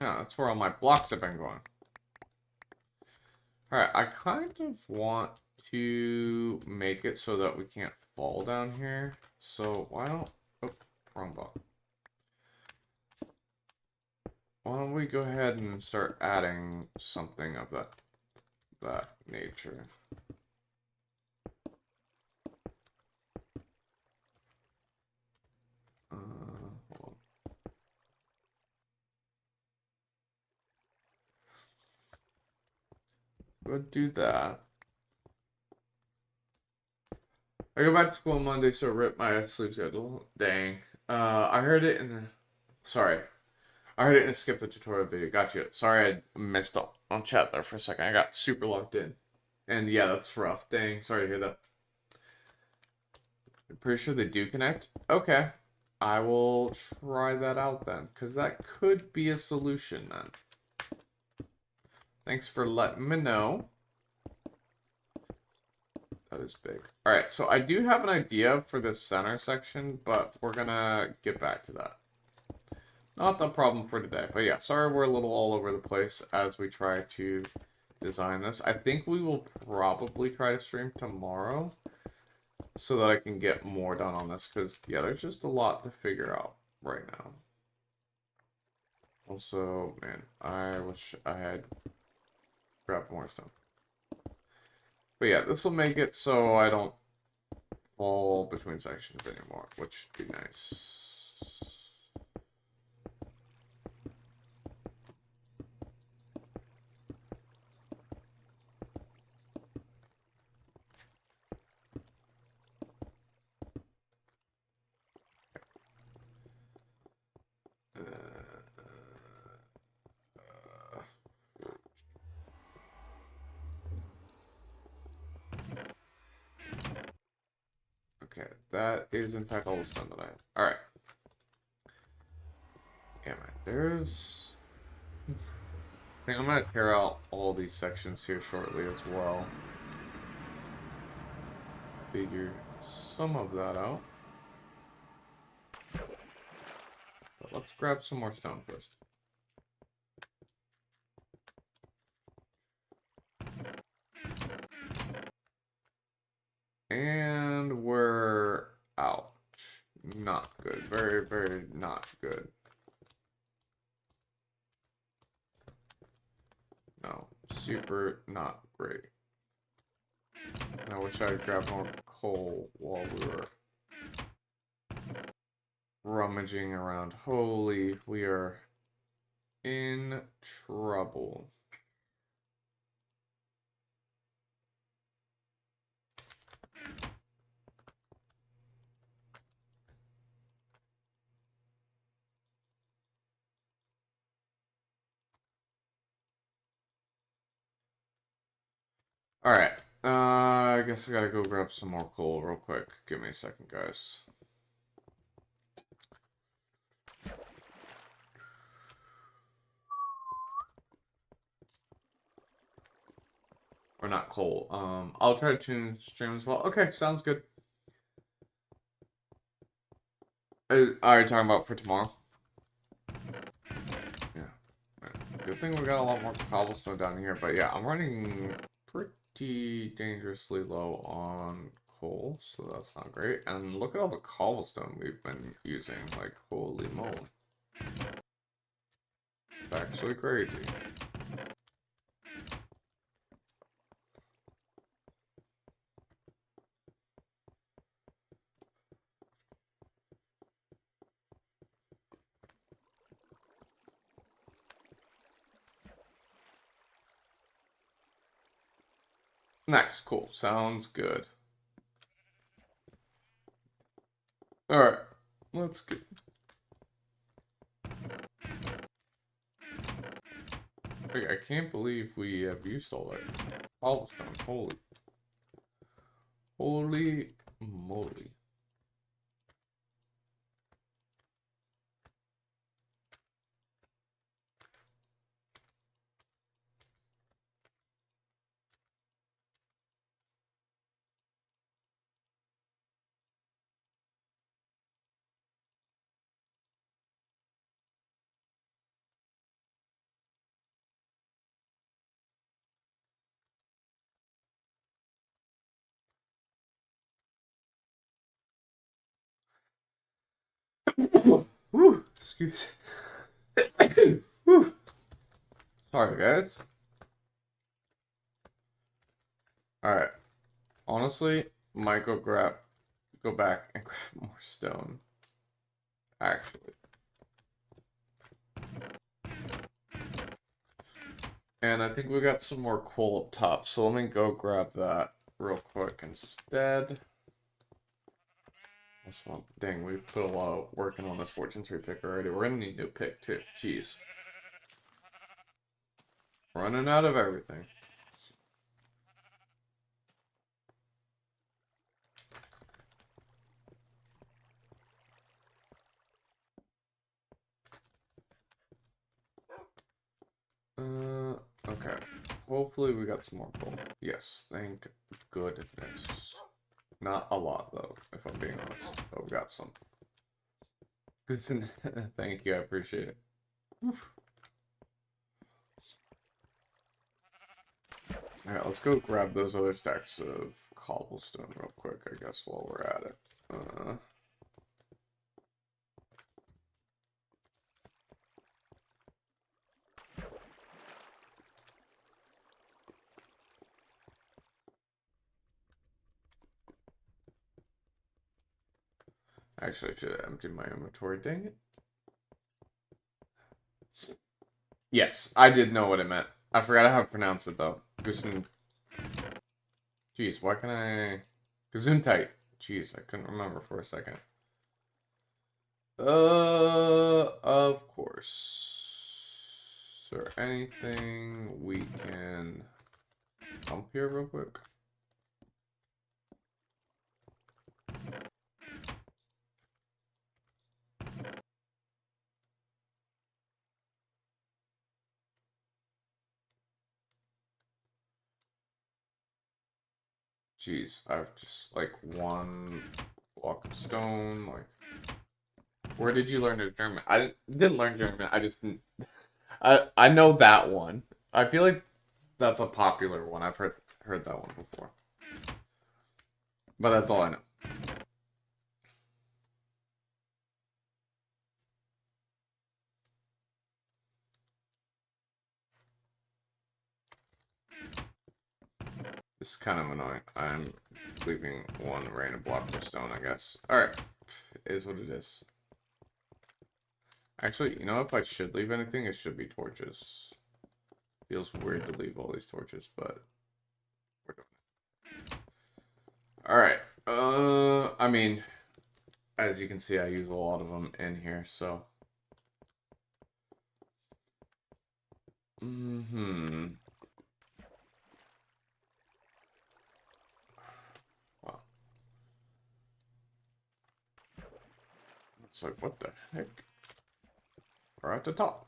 Yeah, that's where all my blocks have been going. Alright, I kind of want to make it so that we can't fall down here. So why don't... Oh, wrong block. why don't we go ahead and start adding something of that nature? Hold on. Go do that. I go back to school on Monday, so rip my sleep schedule. Dang. I heard it in the... Sorry. I heard it in a skip the tutorial video. Got you. Sorry I missed up on chat there for a second. I got super locked in. And yeah, that's rough. Dang. Sorry to hear that. I'm pretty sure they do connect. Okay. I will try that out then. Because that could be a solution then. Thanks for letting me know. That is big. Alright, so I do have an idea for this center section, but we're gonna get back to that. Not the problem for today, but yeah, sorry we're a little all over the place as we try to design this. I think we will probably try to stream tomorrow so that I can get more done on this, because yeah, there's just a lot to figure out right now. Also, man, I wish I had grabbed more stuff. But yeah, this will make it so I don't fall between sections anymore, which would be nice. Okay, that is in fact all the stone that I have. Alright. Yeah, man, there's... I think I'm gonna tear out all these sections here shortly as well. Figure some of that out. But let's grab some more stone first. And we're out. Not good. Very, very not good. No. Super not great. I wish I had grabbed more coal while we were rummaging around. Holy, we are in trouble. Alright. I guess I gotta go grab some more coal real quick. Give me a second, guys. Or not coal. I'll try to tune stream as well. Okay, sounds good. Are you talking about for tomorrow? Yeah. Good thing we got a lot more cobblestone down here, but yeah, I'm running pretty dangerously low on coal, so that's not great. And look at all the cobblestone we've been using. Like, holy moly. It's actually crazy. Nice, cool. Sounds good. Alright, let's get... Wait, I can't believe we have used all that cobblestone. Holy moly. Woo, excuse. Woo. Sorry, guys. Alright. Honestly, might go back and grab more stone. Actually. And I think we got some more coal up top, so let me go grab that real quick instead. That's not, dang, we put a lot of working on this Fortune 3 pick already. We're gonna need a new pick too. Jeez. Running out of everything. Okay. Hopefully we got some more coal. Yes, thank goodness. Not a lot though, if I'm being honest. But we got some. Thank you, I appreciate it. Oof. Alright, let's go grab those other stacks of cobblestone real quick, I guess, while we're at it. Actually, I should have emptied my inventory, dang it. Yes, I did know what it meant. I forgot how to pronounce it, though. Gusen... Jeez, why can I... Gesundheit. Jeez, I couldn't remember for a second. Of course. Is there anything we can pump here real quick? Jeez, I've just, like, one block of stone, like... Where did you learn German? I didn't learn German, I just didn't... I know that one. I feel like that's a popular one. I've heard that one before. But that's all I know. This is kind of annoying. I'm leaving one random block of stone, I guess. Alright. It is what it is. Actually, you know, if I should leave anything, it should be torches. Feels weird to leave all these torches, but we're doing it. Alright. I mean, as you can see, I use a lot of them in here, so. Wow. It's like, what the heck? We're at the top.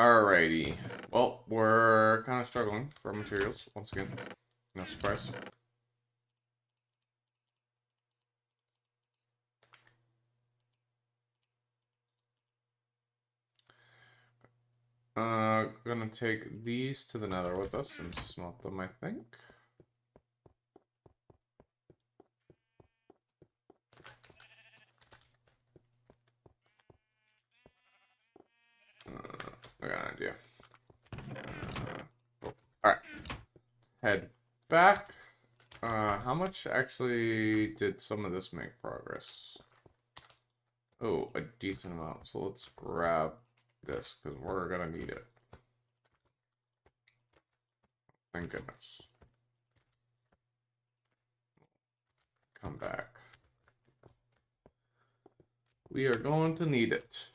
Alrighty. Well, we're kind of struggling for materials once again. No surprise. Gonna take these to the Nether with us and smelt them, I think. I got an idea. Alright. Head back. How much actually did some of this make progress? Oh, a decent amount. So let's grab this, because we're gonna need it. Thank goodness. Come back. We are going to need it.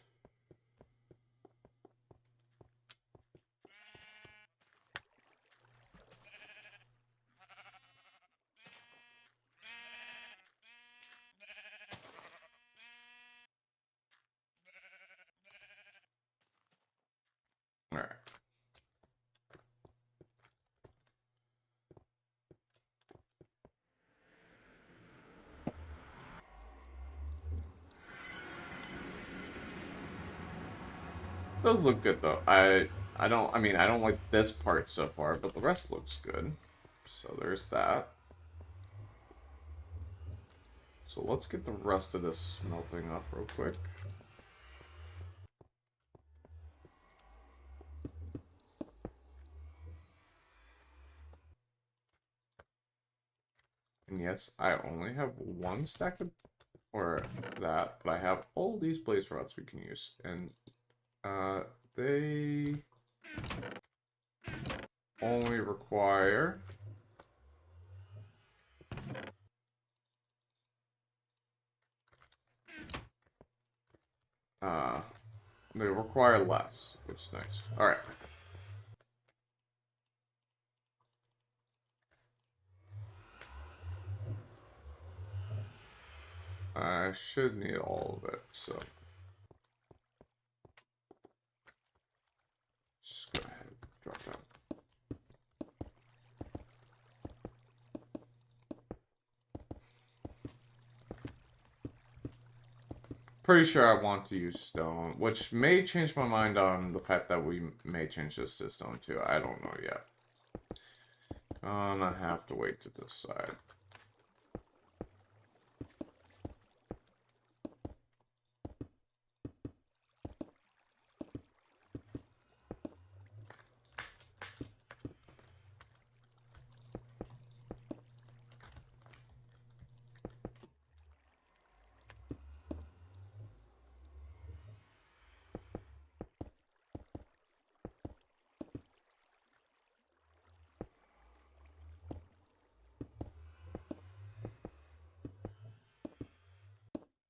Alright. Does look good though. I don't like this part so far, but the rest looks good. So there's that. So let's get the rest of this smelting up real quick. And yes, I only have one stack of, or that, but I have all these blaze rods we can use. And they only require they require less, which is nice. Alright. I should need all of it, so just go ahead and drop that. Pretty sure I want to use stone, which may change my mind on the fact that we may change this to stone too. I don't know yet. Gonna have to wait to decide.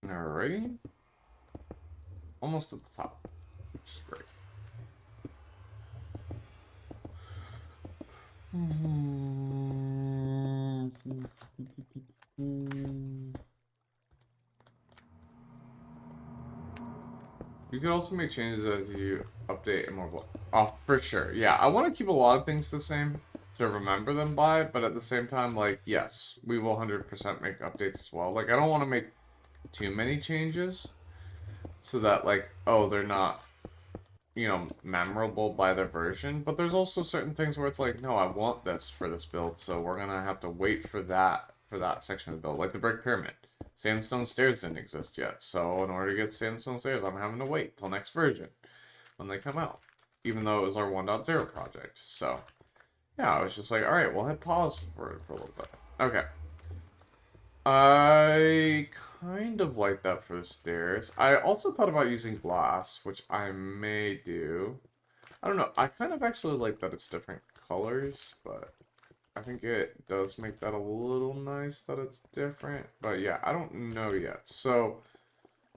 Alrighty. Almost at the top, which is great. You can also make changes as you update and more. Oh, for sure. Yeah, I want to keep a lot of things the same to remember them by, but at the same time, like, yes, we will 100% make updates as well. Like, I don't want to make too many changes so that, like, oh, they're not, you know, memorable by their version, but there's also certain things where it's like, no, I want this for this build, so we're gonna have to wait for that section of the build, like the brick pyramid. Sandstone stairs didn't exist yet, so in order to get sandstone stairs, I'm having to wait till next version when they come out, even though it was our 1.0 project. So yeah, I was just like, all right, we'll hit pause for a little bit. Okay. I kind of like that for the stairs. I also thought about using glass, which I may do. I don't know. I kind of actually like that it's different colors, but I think it does make that a little nice that it's different. But yeah, I don't know yet. So,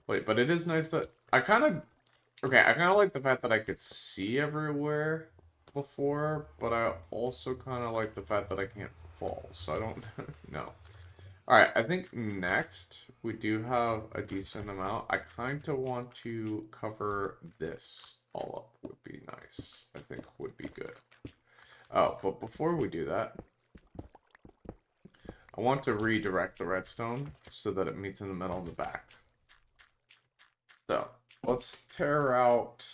wait, but it is nice that I kind of, okay, I kind of like the fact that I could see everywhere before, but I also kind of like the fact that I can't fall. So I don't know. Alright, I think next we do have a decent amount. I kind of want to cover this all up would be nice. I think would be good. Oh, but before we do that, I want to redirect the redstone so that it meets in the middle of the back. So, let's tear out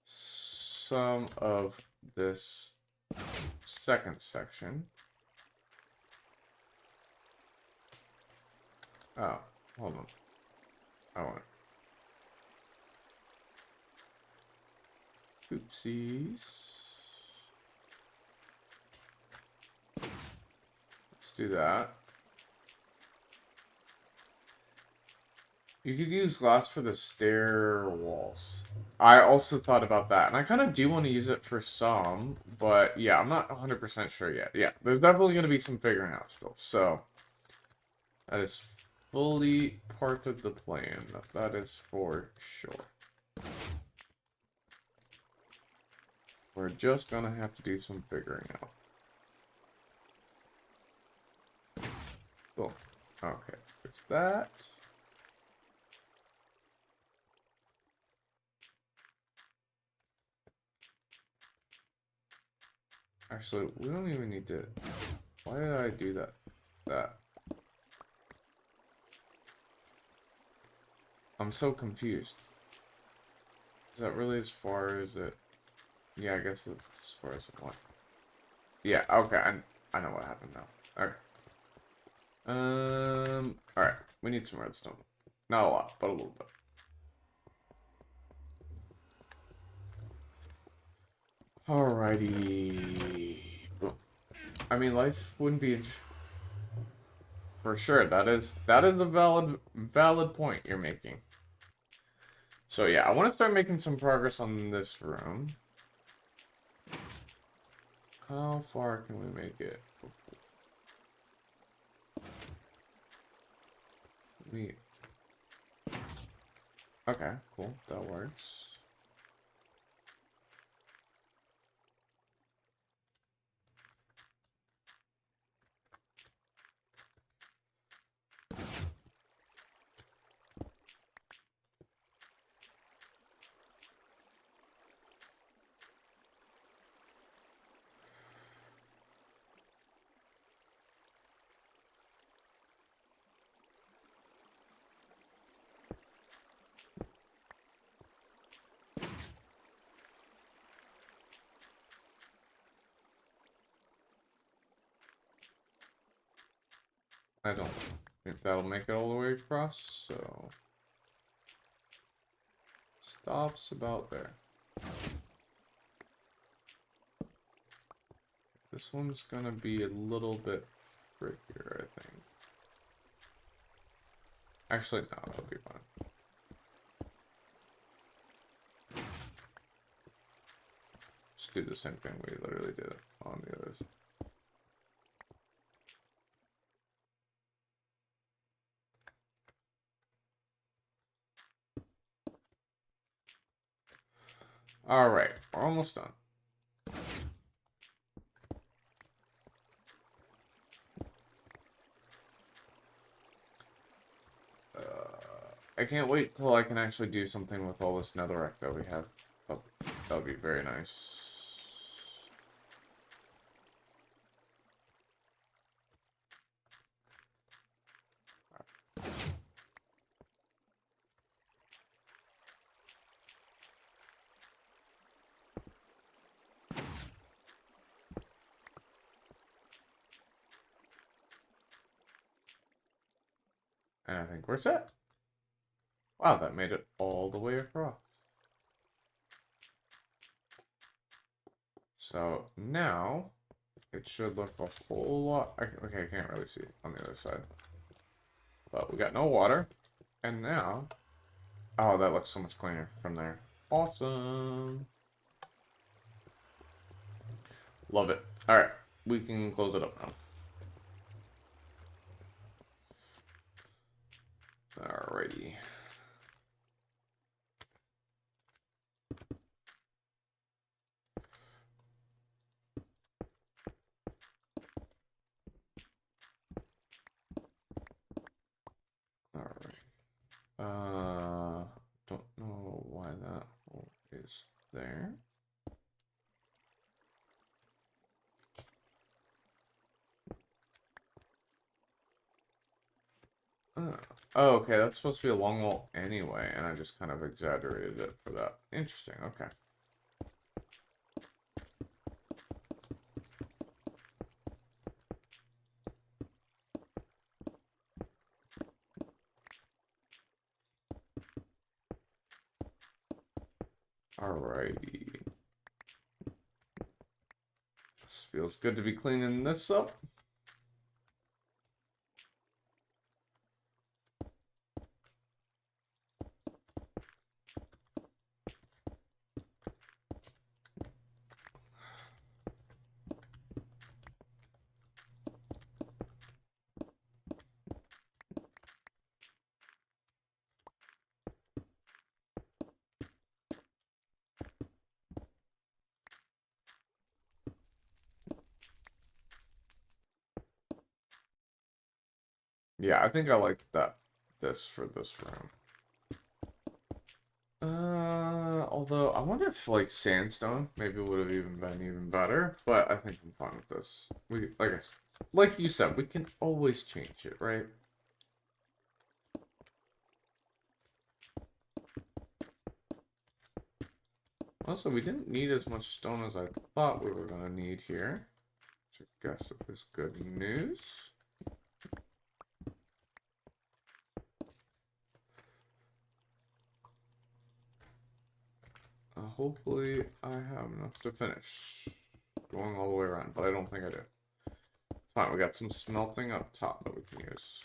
some of this second section. Oh, hold on. I want it. Oopsies. Let's do that. You could use glass for the stair walls. I also thought about that, and I kind of do want to use it for some, but yeah, I'm not 100% sure yet. Yeah, there's definitely going to be some figuring out still, so that is fully part of the plan. That is for sure. We're just going to have to do some figuring out. Cool. Okay, there's that. Actually, we don't even need to... Why did I do that? I'm so confused. Is that really as far as it... Yeah, I guess it's as far as it went. Yeah, okay, I know what happened now. Okay. Alright. We need some redstone. Not a lot, but a little bit. Alrighty. I mean, life wouldn't be... For sure, that is a valid point you're making. So yeah, I want to start making some progress on this room. How far can we make it? Okay, cool. That works. I don't think that'll make it all the way across, so... Stops about there. This one's gonna be a little bit trickier, I think. Actually, no, that'll be fine. Just do the same thing we literally did on the others. Alright, we're almost done. I can't wait till I can actually do something with all this netherrack that we have. Oh, that would be very nice. And I think we're set. Wow, that made it all the way across. So now it should look a whole lot. Okay, I can't really see it on the other side. But we got no water. And now, oh, that looks so much cleaner from there. Awesome. Love it. Alright, we can close it up now. Alrighty. Alright. Don't know why that hole is there. Oh, okay, that's supposed to be a long wall anyway, and I just kind of exaggerated it for that. Interesting, okay. Alrighty. This feels good to be cleaning this up. Yeah, I think I like this for this room. Although, I wonder if, like, sandstone maybe would have even been even better. But I think I'm fine with this. Like you said, we can always change it, right? Also, we didn't need as much stone as I thought we were going to need here. Which I guess is good news. Hopefully I have enough to finish going all the way around, but I don't think I do. Fine, we got some smelting up top that we can use.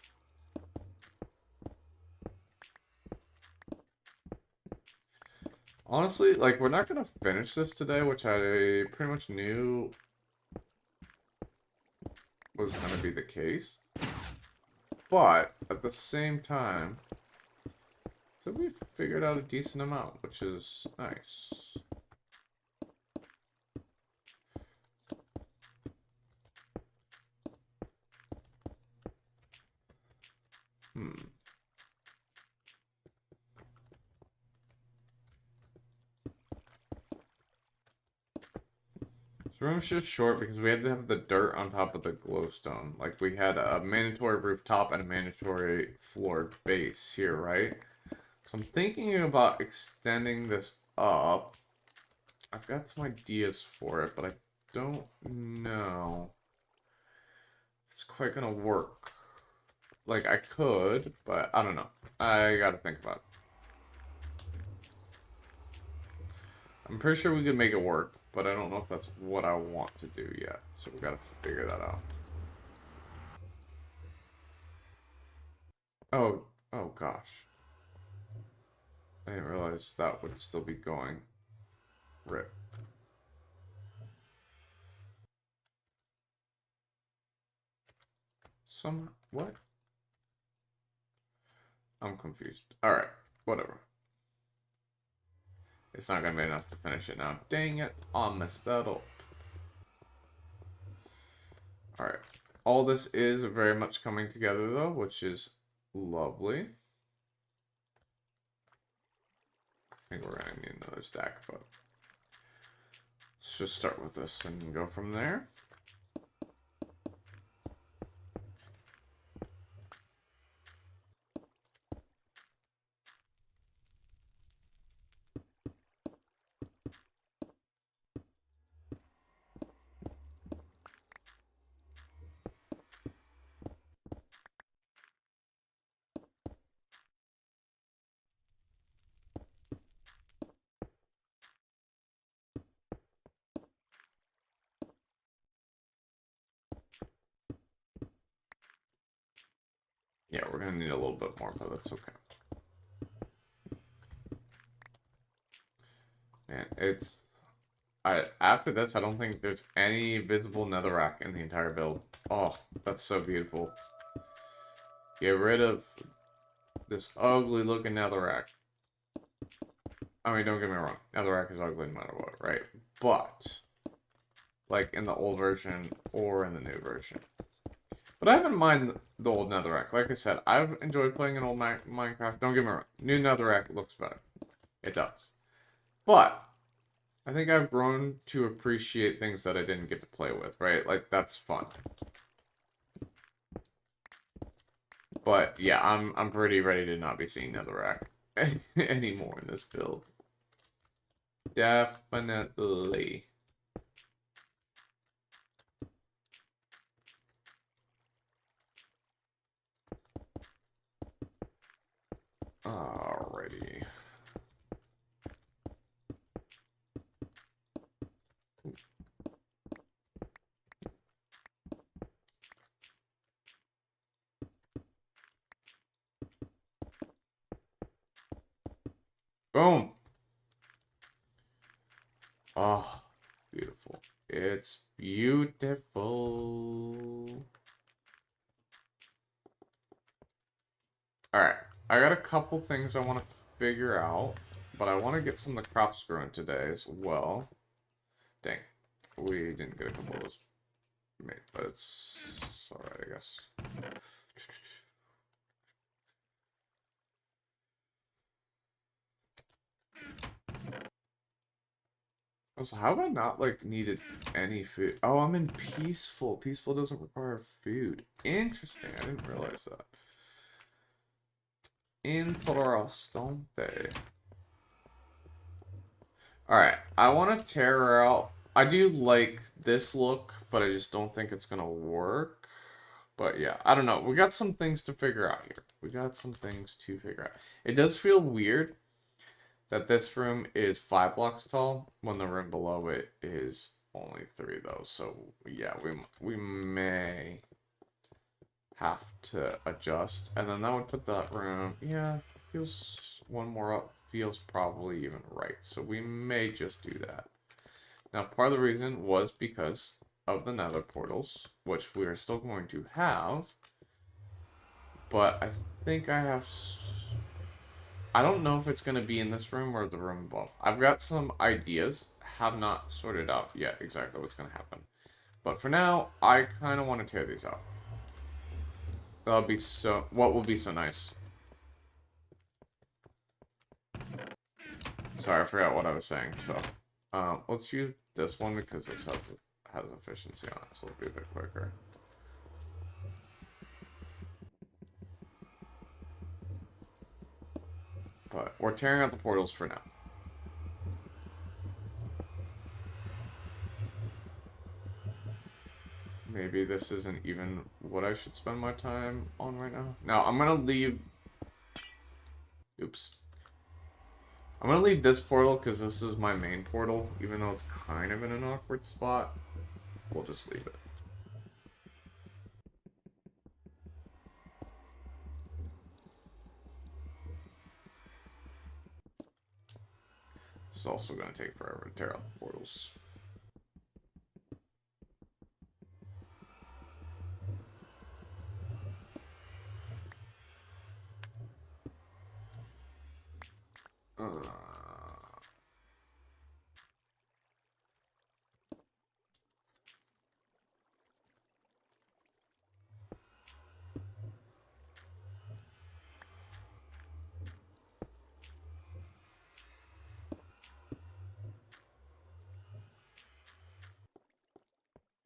Honestly, like, we're not gonna finish this today, which I pretty much knew was gonna be the case. But, at the same time, so we figured out a decent amount, which is nice. This room's just short because we had to have the dirt on top of the glowstone. Like, we had a mandatory rooftop and a mandatory floor base here, right? So I'm thinking about extending this up. I've got some ideas for it, but I don't know if it's quite gonna work. Like, I could, but I don't know. I gotta think about it. I'm pretty sure we could make it work, but I don't know if that's what I want to do yet. So we gotta figure that out. Oh gosh. I didn't realize that would still be going. Rip. What? I'm confused. Alright, whatever. It's not gonna be enough to finish it now. Dang it, I messed that up. Alright. All this is very much coming together though, which is lovely. I think we're gonna need another stack, but let's just start with this and go from there. Yeah, we're gonna need a little bit more, but that's okay. Man, after this, I don't think there's any visible netherrack in the entire build. Oh, that's so beautiful. Get rid of this ugly looking netherrack. I mean, don't get me wrong, netherrack is ugly no matter what, right? But, like in the old version or in the new version. But I haven't mind the old netherrack. Like I said, I've enjoyed playing an old Minecraft. Don't get me wrong, new netherrack looks better. It does. But I think I've grown to appreciate things that I didn't get to play with, right? Like, that's fun. But yeah, I'm pretty ready to not be seeing netherrack anymore in this build. Definitely. Alrighty. Boom. Oh, beautiful. It's beautiful. Alright, I got a couple things I want to figure out, but I want to get some of the crops growing today as well. Dang, we didn't get a couple of those made, but it's alright, I guess. Also, how have I not, like, needed any food? Oh, I'm in peaceful. Peaceful doesn't require food. Interesting. I didn't realize that. Interessante. Alright, I want to tear her out. I do like this look, but I just don't think it's going to work. But yeah, I don't know. We got some things to figure out here. We got some things to figure out. It does feel weird that this room is 5 blocks tall when the room below it is only 3 though. So yeah, we may have to adjust, and then that would put that room, yeah, feels one more up, feels probably even right. So we may just do that. Now, part of the reason was because of the Nether portals, which we are still going to have, but I think I have. I don't know if it's going to be in this room or the room above. I've got some ideas, have not sorted out yet exactly what's going to happen. But for now, I kind of want to tear these out. That'll be so. What will be so nice? Sorry, I forgot what I was saying. So, let's use this one because this has efficiency on it, so it'll be a bit quicker. But we're tearing out the portals for now. Maybe this isn't even what I should spend my time on right now. Now, I'm gonna leave. Oops. I'm gonna leave this portal because this is my main portal, even though it's kind of in an awkward spot. We'll just leave it. It's also gonna take forever to tear out the portals.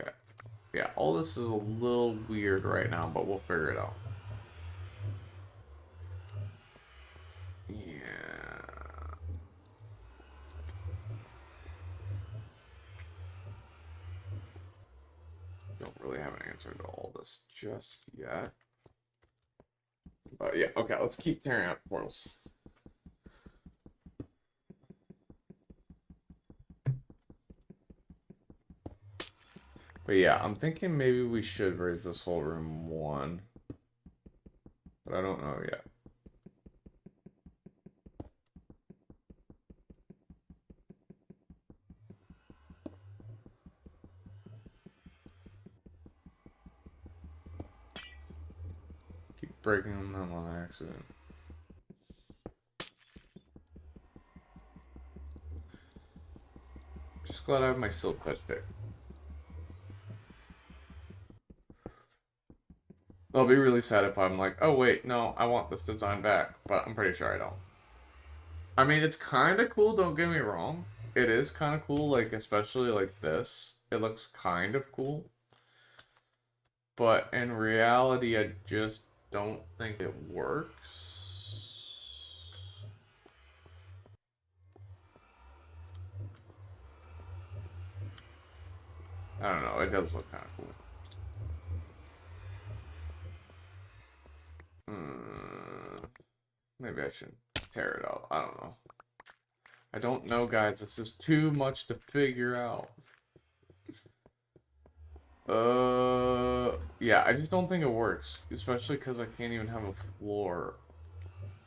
Okay. Yeah, all this is a little weird right now, but we'll figure it out. Yeah. Don't really have an answer to all this just yet. But yeah, okay, let's keep tearing out portals. But yeah, I'm thinking maybe we should raise this whole room 1. But I don't know yet. Keep breaking them on accident. Just glad I have my silk touch pick. I'll be really sad if I'm like, oh wait, no, I want this design back, but I'm pretty sure I don't. I mean, it's kind of cool, don't get me wrong. It is kind of cool, like, especially like this. It looks kind of cool. But in reality, I just don't think it works. I don't know, it does look kind of cool. Maybe I should tear it out. I don't know. I don't know, guys. This is too much to figure out. Yeah, I just don't think it works. Especially because I can't even have a floor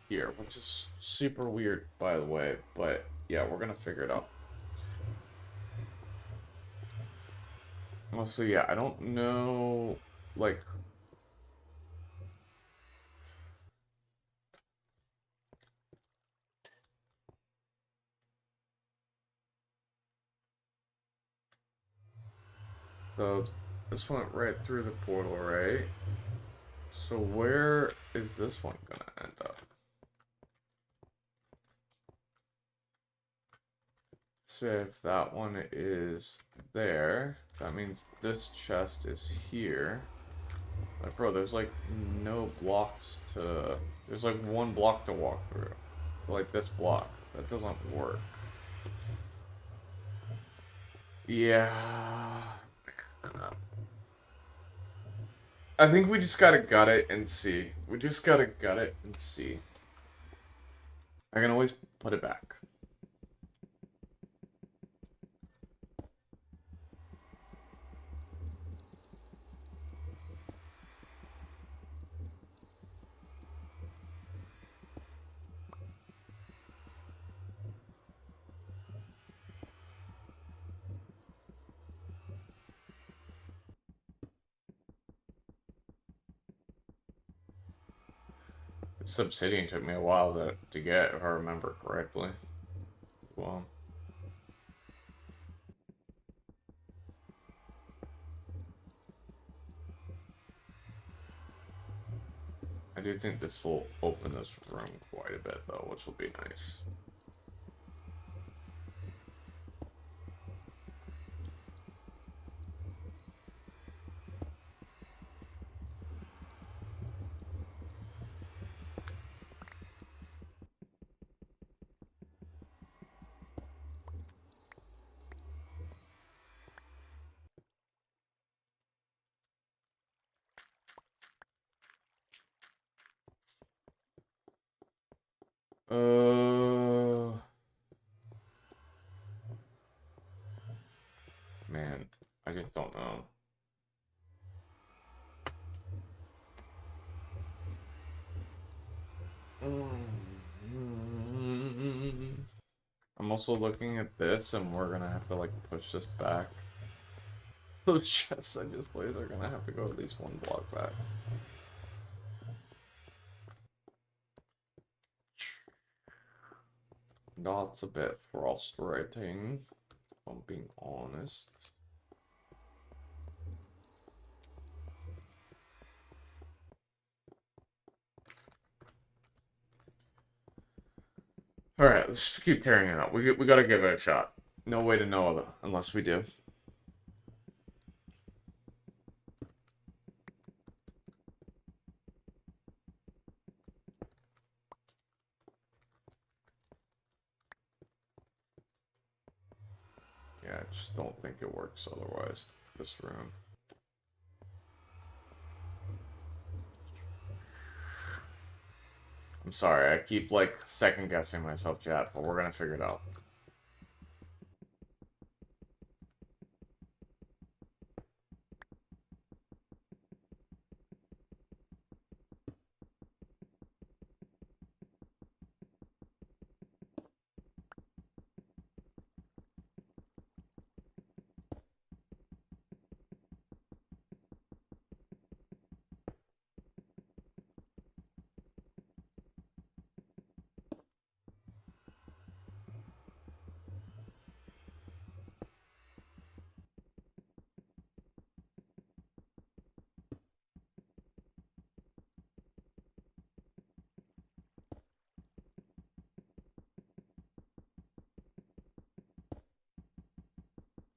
here, which is super weird, by the way. But yeah, we're gonna figure it out. Also, yeah, I don't know, like... So, this went right through the portal, right? So where is this one gonna end up? say if that one is there, that means this chest is here. Like, bro, there's like no blocks to... There's like one block to walk through. Like this block. That doesn't work. Yeah. I think we just gotta gut it and see. We just gotta gut it and see. I can always put it back. This obsidian took me a while to get, if I remember correctly. Well, I do think this will open this room quite a bit, though, which will be nice. Man, I just don't know. I'm also looking at this, and we're gonna have to, like, push this back. Those chests I just placed are gonna have to go at least one block back. That's a bit frustrating, if I'm being honest. Alright, let's just keep tearing it up. We gotta give it a shot. No way to know it unless we do. Yeah, I just don't think it works otherwise, this room. I'm sorry, I keep, like, second guessing myself, chat, but we're gonna figure it out.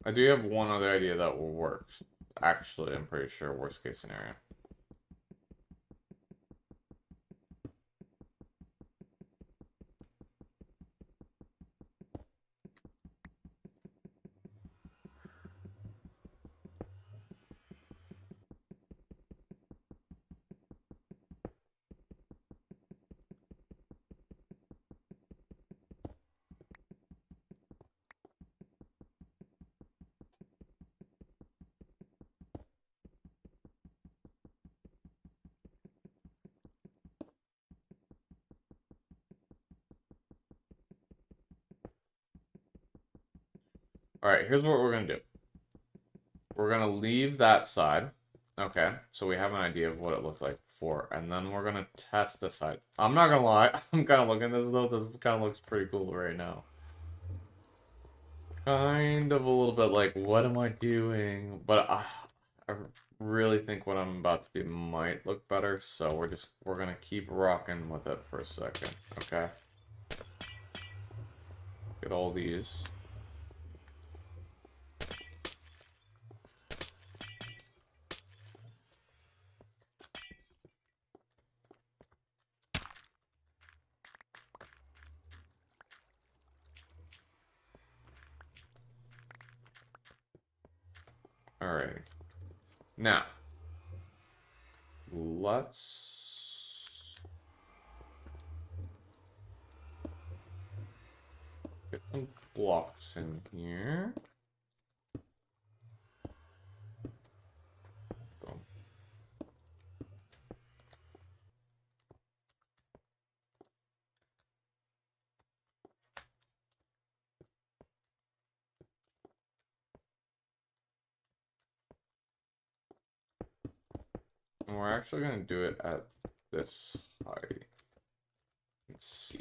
I do have one other idea that will work. Actually, I'm pretty sure worst case scenario. Alright, here's what we're gonna do. We're gonna leave that side. Okay, so we have an idea of what it looked like before. And then we're gonna test this side. I'm not gonna lie, I'm kind of looking at this though. This kind of looks pretty cool right now. Kind of a little bit like, what am I doing? But I really think what I'm about to do might look better. So we're gonna keep rocking with it for a second. Okay. Get all these. Alright. Now, let's get some blocks in here. Boom. And we're actually going to do it at this height. Let's see.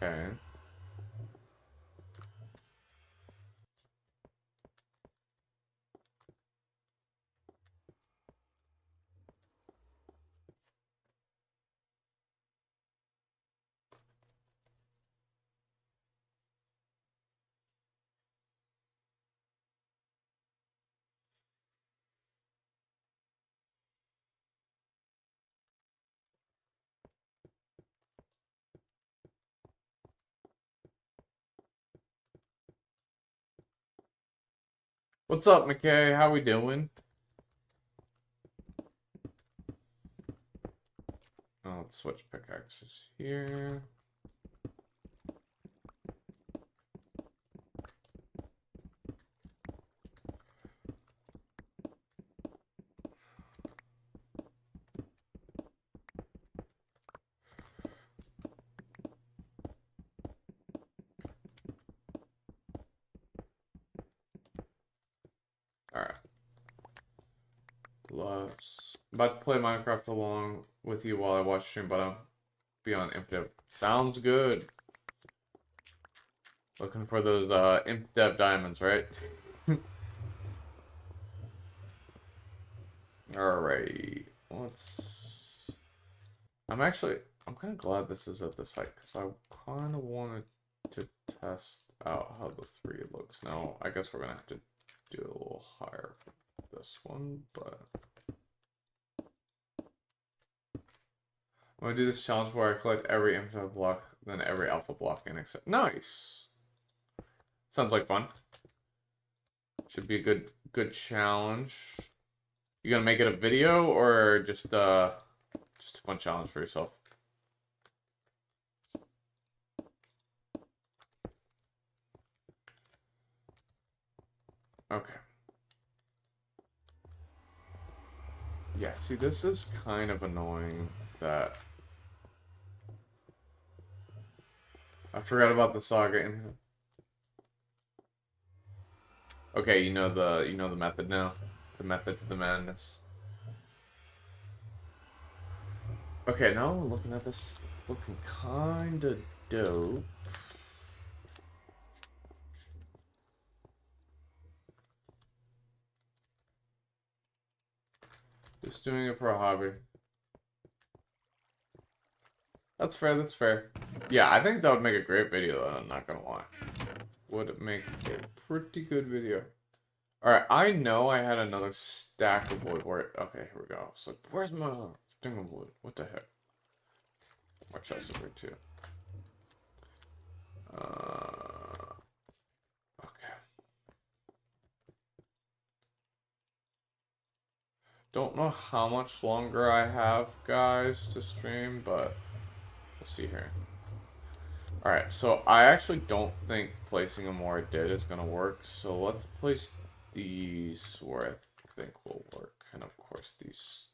Okay. What's up, McKay? How we doing? Oh, let's switch pickaxes here. Alright. Let's... About to play Minecraft along with you while I watch stream, but I'll be on ImpDev. Sounds good. Looking for those ImpDev diamonds, right? Alright. Let's... I'm kind of glad this is at this height, because I kind of wanted to test out how the 3 looks. Now, I guess we're going to have to do it a little higher for this one, but... I'm going to do this challenge where I collect every alpha block, then every alpha block in except... Nice! Sounds like fun. Should be a good challenge. You gonna make it a video, or just a fun challenge for yourself? Okay. Yeah, see, this is kind of annoying that... I forgot about the saga in here. Okay, you know the method now. The method to the madness. Okay, now I'm looking at this, looking kinda dope. Just doing it for a hobby. That's fair, that's fair. Yeah, I think that would make a great video, though, I'm not gonna lie. Would it make a pretty good video. Alright, I know I had another stack of wood where... Okay, here we go. So, where's my thing of wood? What the heck? My chest over here, too. Okay. Don't know how much longer I have, guys, to stream, but we'll see here. Alright, so I actually don't think placing them where I did is gonna work, so let's place these where I think will work, and of course these.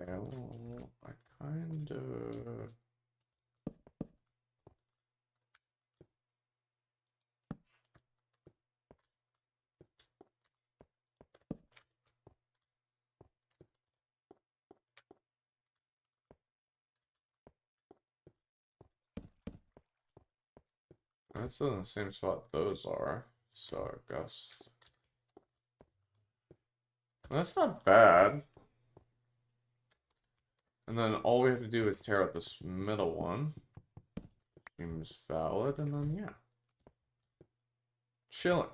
well, I kind of... That's in the same spot those are, so I guess... That's not bad. And then all we have to do is tear out this middle one. Seems valid, and then yeah. Chilling.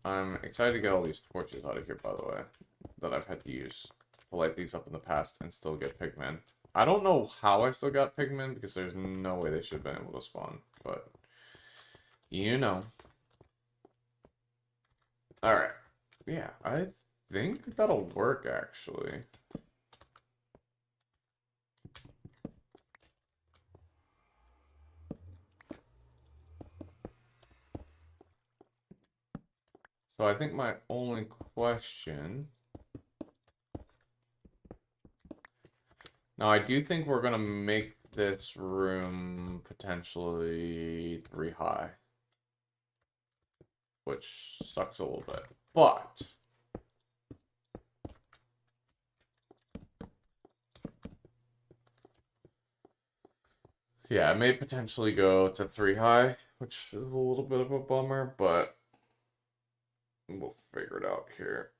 I'm excited to get all these torches out of here, by the way, that I've had to use to light these up in the past and still get pigmen. I don't know how I still got pigmen, because there's no way they should have been able to spawn, but you know. Alright. Yeah, I think that'll work, actually. So I think my only question... Now, I do think we're going to make this room potentially 3 high. Which sucks a little bit. But... yeah, it may potentially go to 3 high, which is a little bit of a bummer, but we'll figure it out here.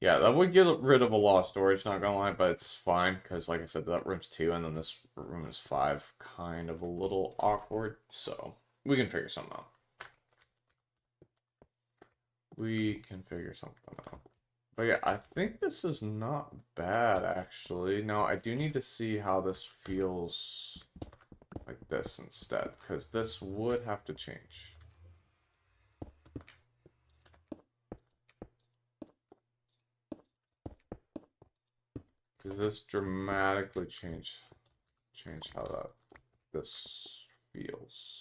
Yeah, that would get rid of a lot of storage, not gonna lie, but it's fine, because like I said, that room's 2, and then this room is 5. Kind of a little awkward, so we can figure something out. We can figure something out. But yeah, I think this is not bad, actually. Now, I do need to see how this feels like this instead, because this would have to change. Because this dramatically changed how this feels.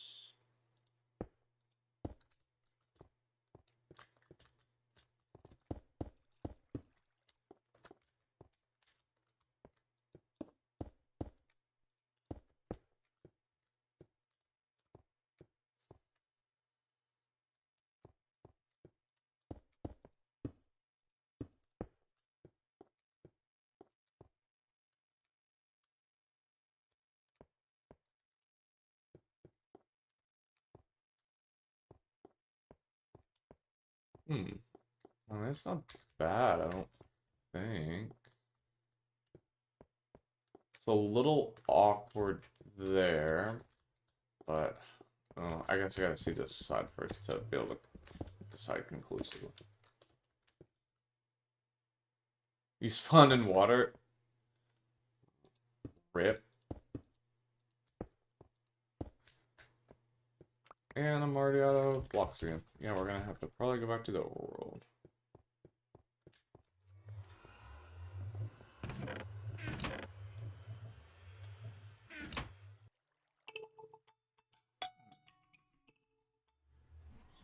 Well, that's not bad, I don't think. It's a little awkward there, but I guess I gotta see this side first to be able to decide conclusively. You spawned in water? Rip. And I'm already out of blocks again. Yeah, we're gonna have to probably go back to the overworld.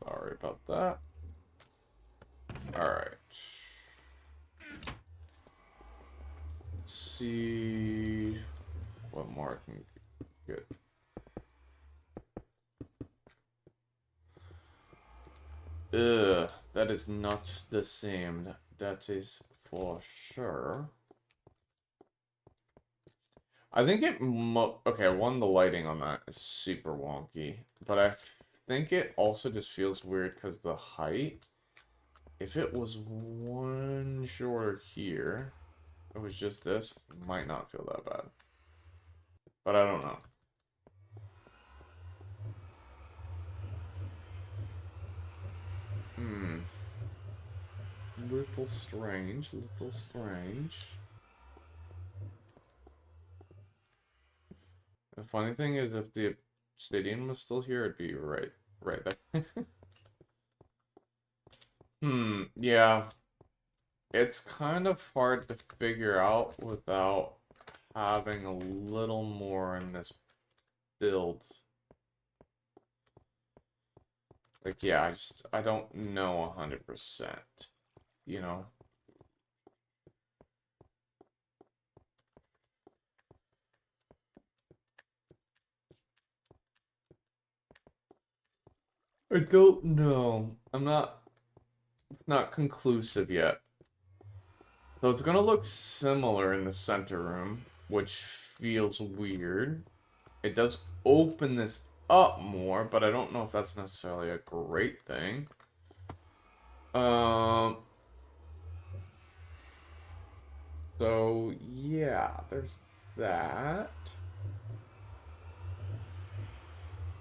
Sorry about that. Alright. See what more I can get. Ugh, that is not the same. That is for sure. I think okay, one, the lighting on that is super wonky, but I think it also just feels weird because the height, if it was one shorter here, it was just this, it might not feel that bad. But I don't know. Little strange, little strange. The funny thing is, if the obsidian was still here, it'd be right there. Yeah. It's kind of hard to figure out without having a little more in this build. Like, yeah, I don't know 100%, you know? I don't know. It's not conclusive yet. So it's gonna look similar in the center room, which feels weird. It does open this up more, but I don't know if that's necessarily a great thing. So yeah, there's that.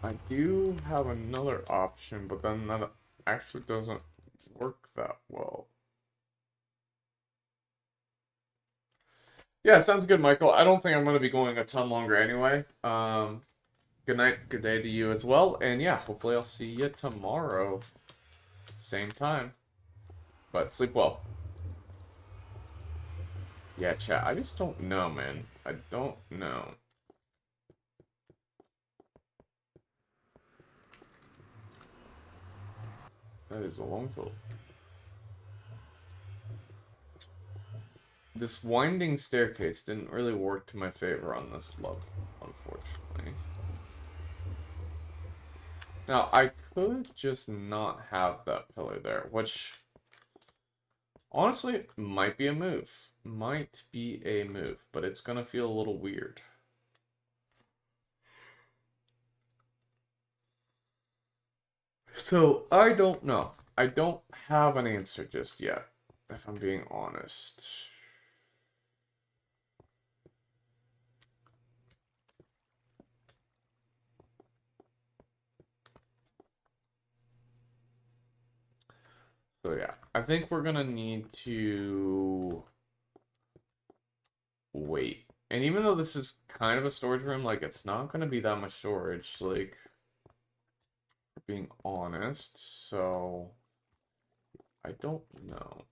I do have another option, but then that actually doesn't work that well. Yeah, sounds good, Michael. I don't think I'm going to be going a ton longer anyway. Good night, good day to you as well. And yeah, hopefully I'll see you tomorrow. Same time. But sleep well. Yeah, chat. I just don't know, man. I don't know. That is a long tool. This winding staircase didn't really work to my favor on this level, unfortunately. Now, I could just not have that pillar there, which honestly might be a move. Might be a move, but it's gonna feel a little weird. So, I don't know. I don't have an answer just yet, if I'm being honest. So yeah, I think we're gonna need to wait. And even though this is kind of a storage room, like, it's not gonna be that much storage, like, being honest, so I don't know.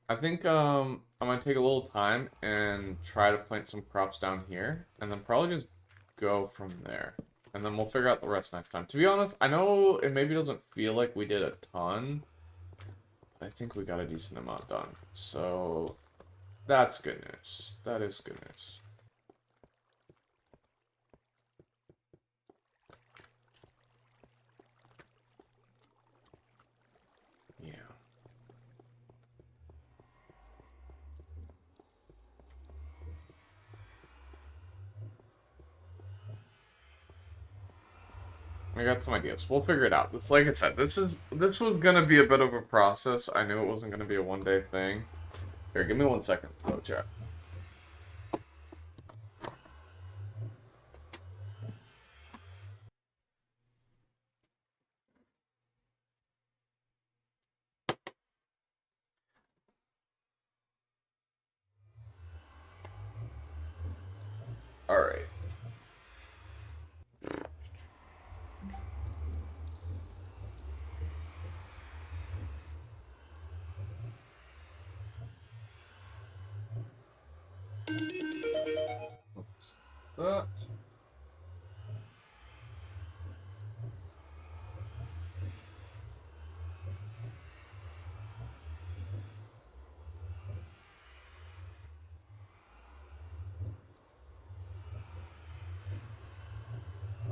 I think I'm gonna take a little time and try to plant some crops down here, and then probably just go from there. And then we'll figure out the rest next time. To be honest, I know it maybe doesn't feel like we did a ton, but I think we got a decent amount done. So that's good news. That is good news. Yeah. I got some ideas. We'll figure it out. It's like I said, this was gonna be a bit of a process. I knew it wasn't gonna be a one-day thing. Here, give me 1 second. Go chat. All right. Oops. That.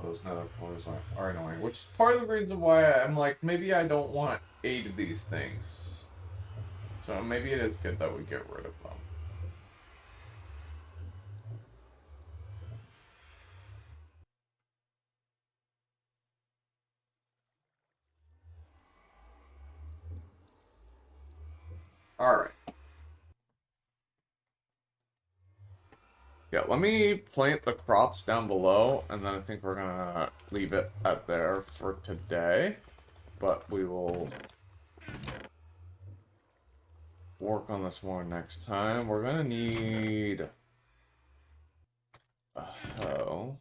Those nether pillars are annoying, which is part of the reason why I'm like, maybe I don't want 8 of these things. So maybe it is good that we get rid of them. Alright. Yeah, let me plant the crops down below, and then I think we're gonna leave it at there for today. But we will work on this more next time. We're gonna need a hoe.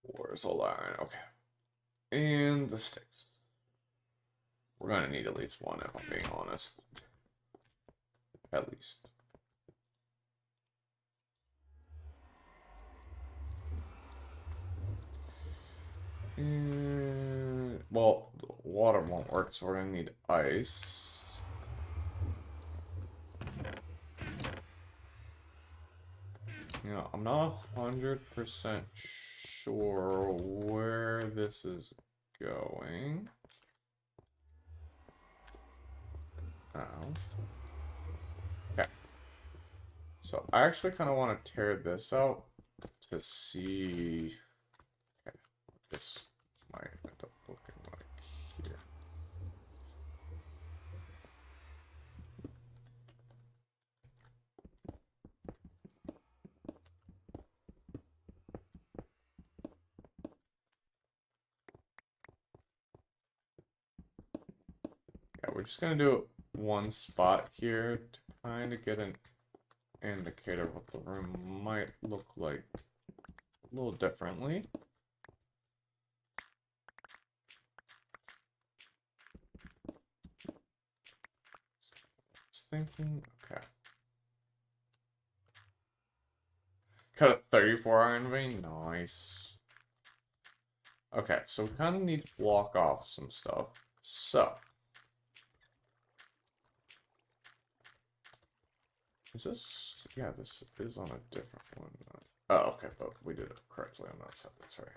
Where's all iron? Okay. And the sticks. We're gonna need at least one, if I'm being honest. At least. And, well, the water won't work, so we're gonna need ice. You know, I'm not 100% sure where this is going. Oh. Okay. So I actually kind of want to tear this out to see. Okay, what this might end up looking like here. Yeah, we're just gonna do one spot here to kind of get an indicator of what the room might look like a little differently. Just thinking, okay. Cut a 34 iron vein, nice. Okay, so we kind of need to block off some stuff. So, is this? Yeah, this is on a different one. Oh, okay, but we did it correctly on that side. That's right.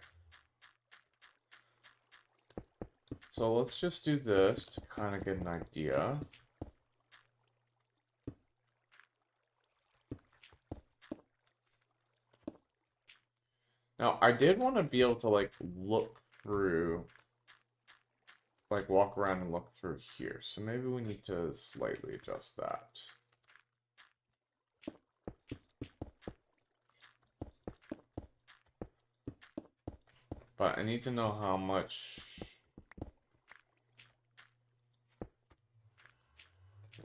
So let's just do this to kind of get an idea. Now, I did want to be able to, like, look through, like, walk around and look through here. So maybe we need to slightly adjust that. But I need to know how much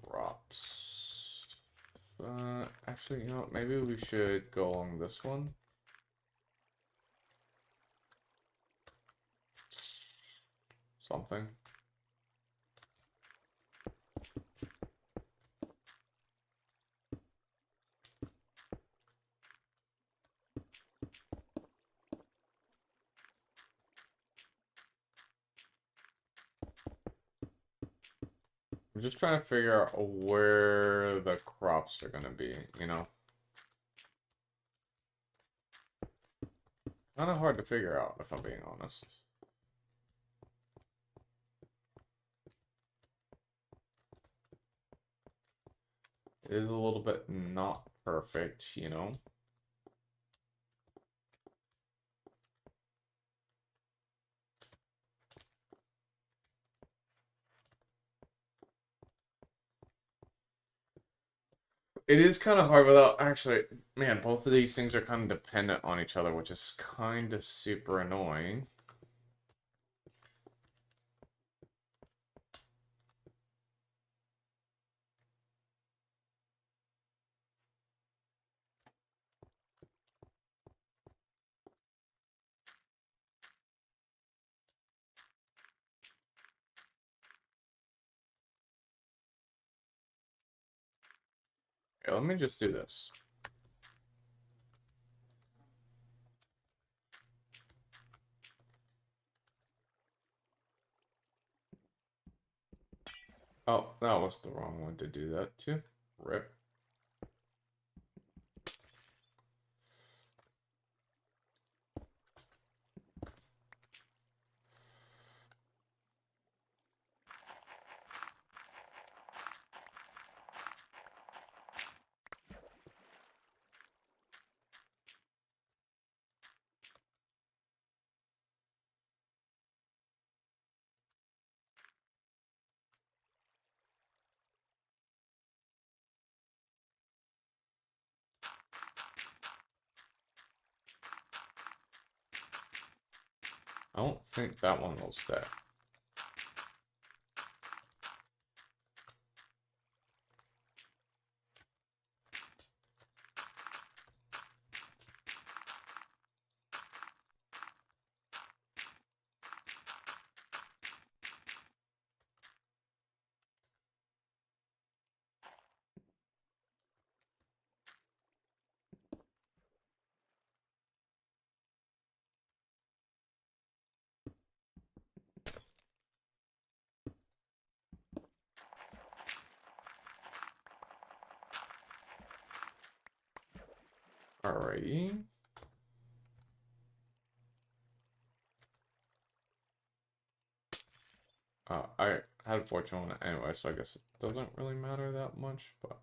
drops. Actually, you know what? Maybe we should go along this one. Something. I'm just trying to figure out where the crops are gonna be, you know? Kind of hard to figure out, if I'm being honest. It is a little bit not perfect, you know? It is kind of hard without actually, man, both of these things are kind of dependent on each other, which is kind of super annoying. Okay, let me just do this. Oh, that was the wrong one to do that to. Rip. I don't think that one will stay. Alrighty. I had a fortune on it anyway, so I guess it doesn't really matter that much, but...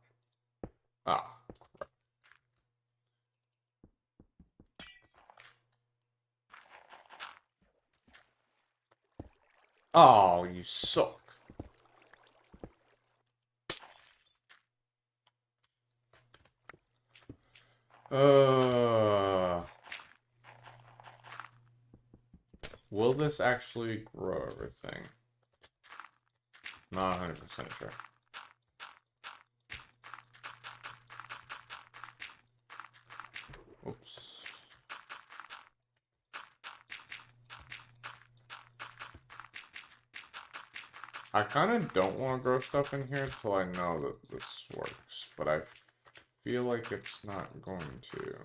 Ah. Crap. Oh, you suck. Will this actually grow everything? Not 100% sure. Oops. I kind of don't want to grow stuff in here until I know that this works, but I feel like it's not going to.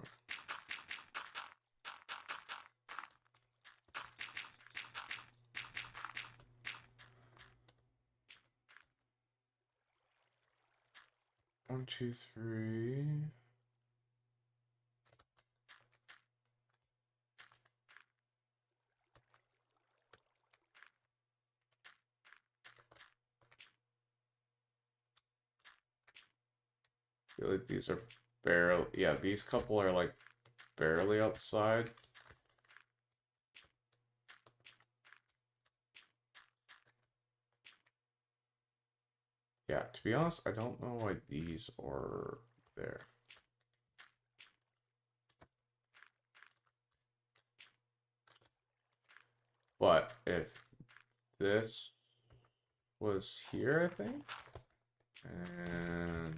One, two, three. I feel like these are barely, yeah, these couple are like barely outside. Yeah, to be honest, I don't know why these are there. But if this was here, I think, and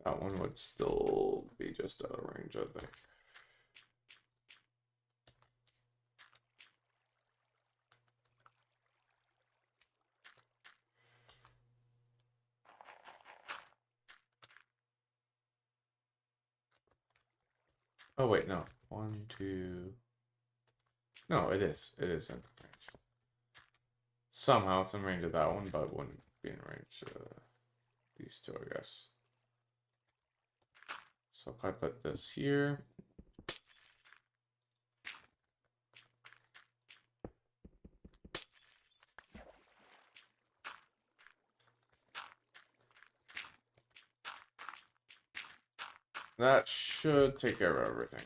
that one would still be just out of range, I think. Oh wait, no. One, two. No, it is. It is in range. Somehow it's in range of that one, but it wouldn't be in range of these two, I guess. So if I put this here. That should take care of everything.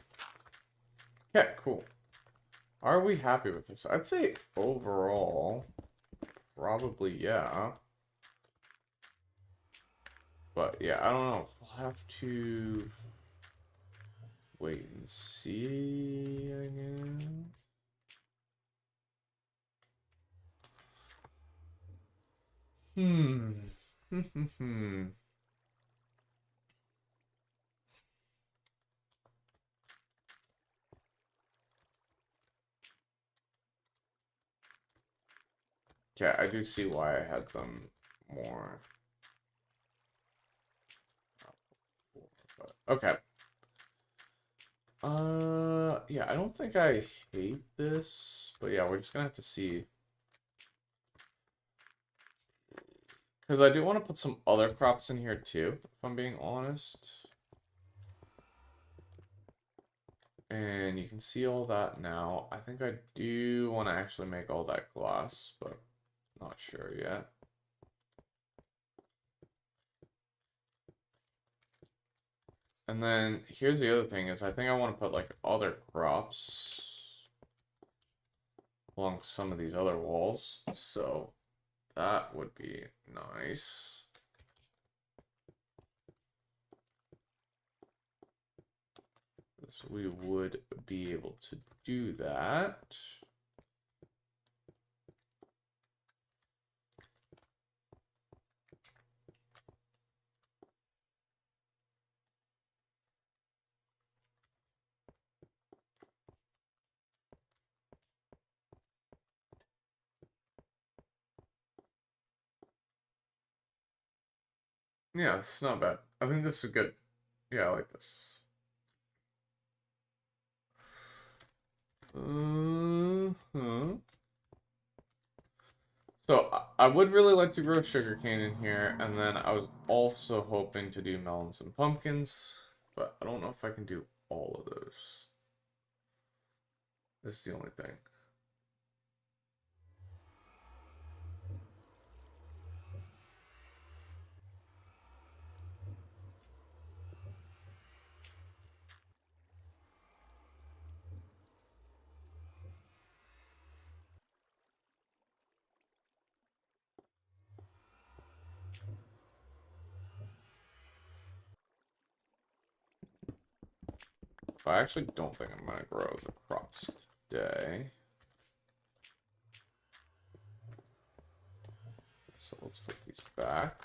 Okay, cool. Are we happy with this? I'd say overall, probably yeah. But yeah, I don't know. We'll have to wait and see, I guess. Hmm. Okay, I do see why I had them more. But, okay. Yeah, I don't think I hate this, but yeah, we're just gonna have to see. Because I do want to put some other crops in here too, if I'm being honest. And you can see all that now. I think I do want to actually make all that glass, but not sure yet. And then here's the other thing is I think I want to put like other crops along some of these other walls. So that would be nice. So we would be able to do that. Yeah, it's not bad. I think this is good. Yeah, I like this. Uh-huh. So I would really like to grow sugarcane in here, and then I was also hoping to do melons and pumpkins, but I don't know if I can do all of those. This is the only thing. I actually don't think I'm gonna grow the crops today. So let's put these back.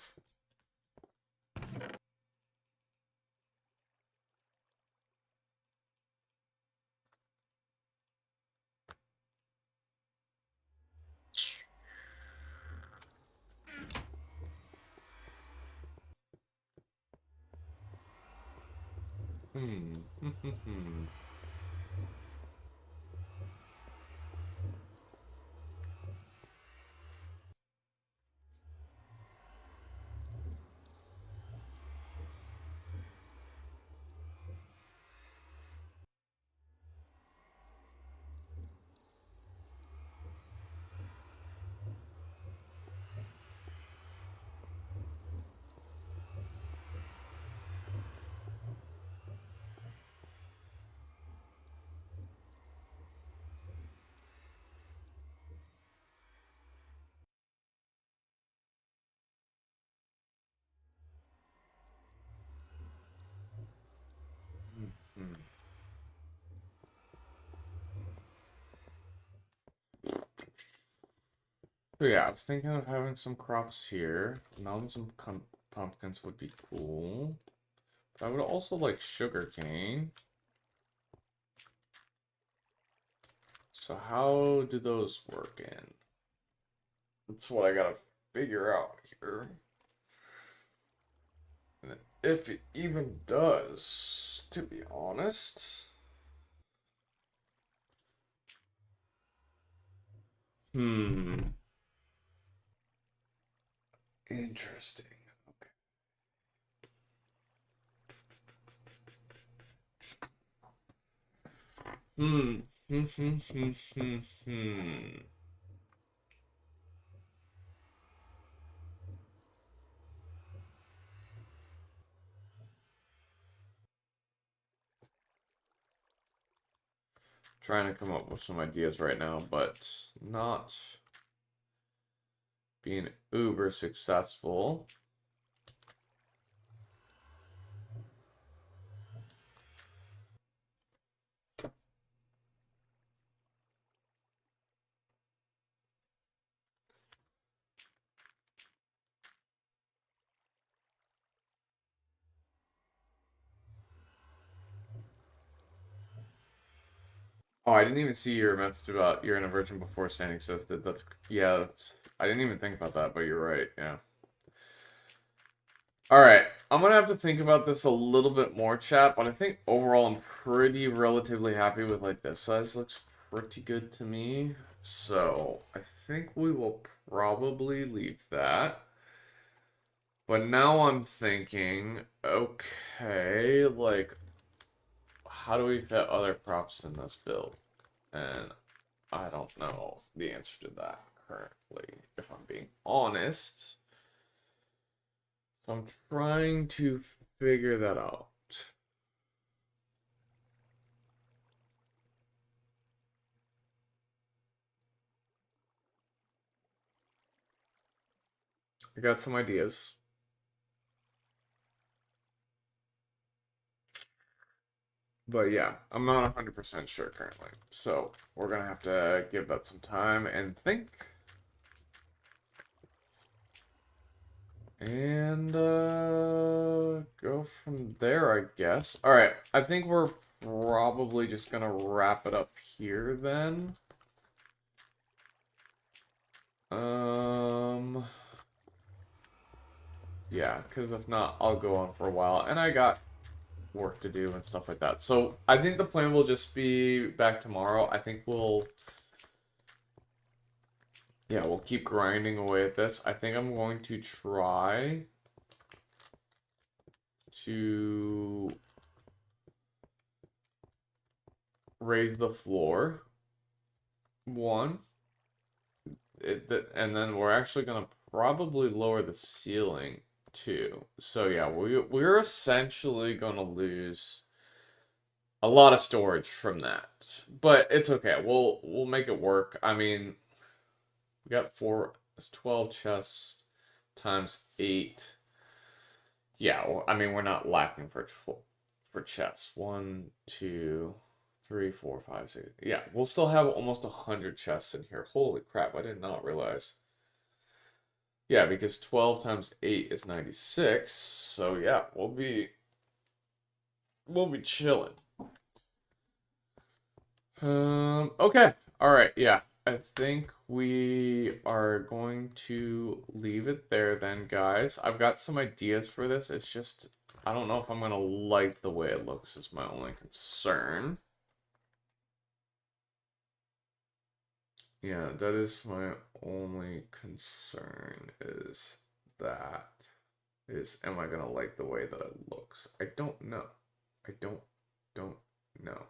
Hmm. Hmm. So yeah, I was thinking of having some crops here. Melons and pumpkins would be cool. But I would also like sugarcane. So how do those work in? That's what I gotta figure out here. And if it even does, to be honest. Hmm. Interesting. Okay. Hmm. Trying to come up with some ideas right now, but not being uber successful. Oh, I didn't even see your message about you're in a version before standing, so yeah, I didn't even think about that, but you're right, yeah. Alright, I'm gonna have to think about this a little bit more, chat, but I think overall I'm pretty relatively happy with, like, this size looks pretty good to me. So, I think we will probably leave that. But now I'm thinking, okay, like, how do we fit other props in this build? And I don't know the answer to that currently, if I'm being honest. So I'm trying to figure that out. I got some ideas. But yeah, I'm not 100% sure currently. So we're gonna have to give that some time and think. And go from there, I guess. Alright, I think we're probably just gonna wrap it up here then. Yeah, because if not, I'll go on for a while. And I got work to do and stuff like that. So I think the plan will just be back tomorrow. I think we'll keep grinding away at this. I think I'm going to try to raise the floor. One. And then we're actually going to probably lower the ceiling too. So yeah, we're essentially going to lose a lot of storage from that. But it's okay. We'll make it work. I mean, we got 12 chests times 8. Yeah, well, I mean, we're not lacking for chests. 1, 2, 3, 4, 5, 6. Yeah, we'll still have almost 100 chests in here. Holy crap, I did not realize. Yeah, because 12 times 8 is 96. So yeah, we'll be chilling. Okay. All right, yeah. I think we are going to leave it there then, guys. I've got some ideas for this. It's just I don't know if I'm going to like the way it looks is my only concern. Yeah, that is my only concern am I going to like the way that it looks? I don't know. I don't know.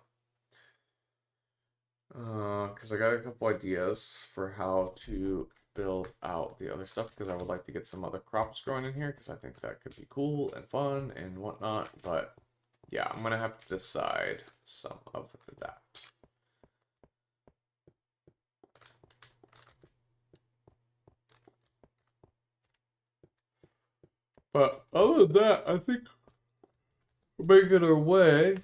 Because I got a couple ideas for how to build out the other stuff, because I would like to get some other crops growing in here, because I think that could be cool and fun and whatnot. But yeah, I'm gonna have to decide some of that. But other than that, I think we're making our way.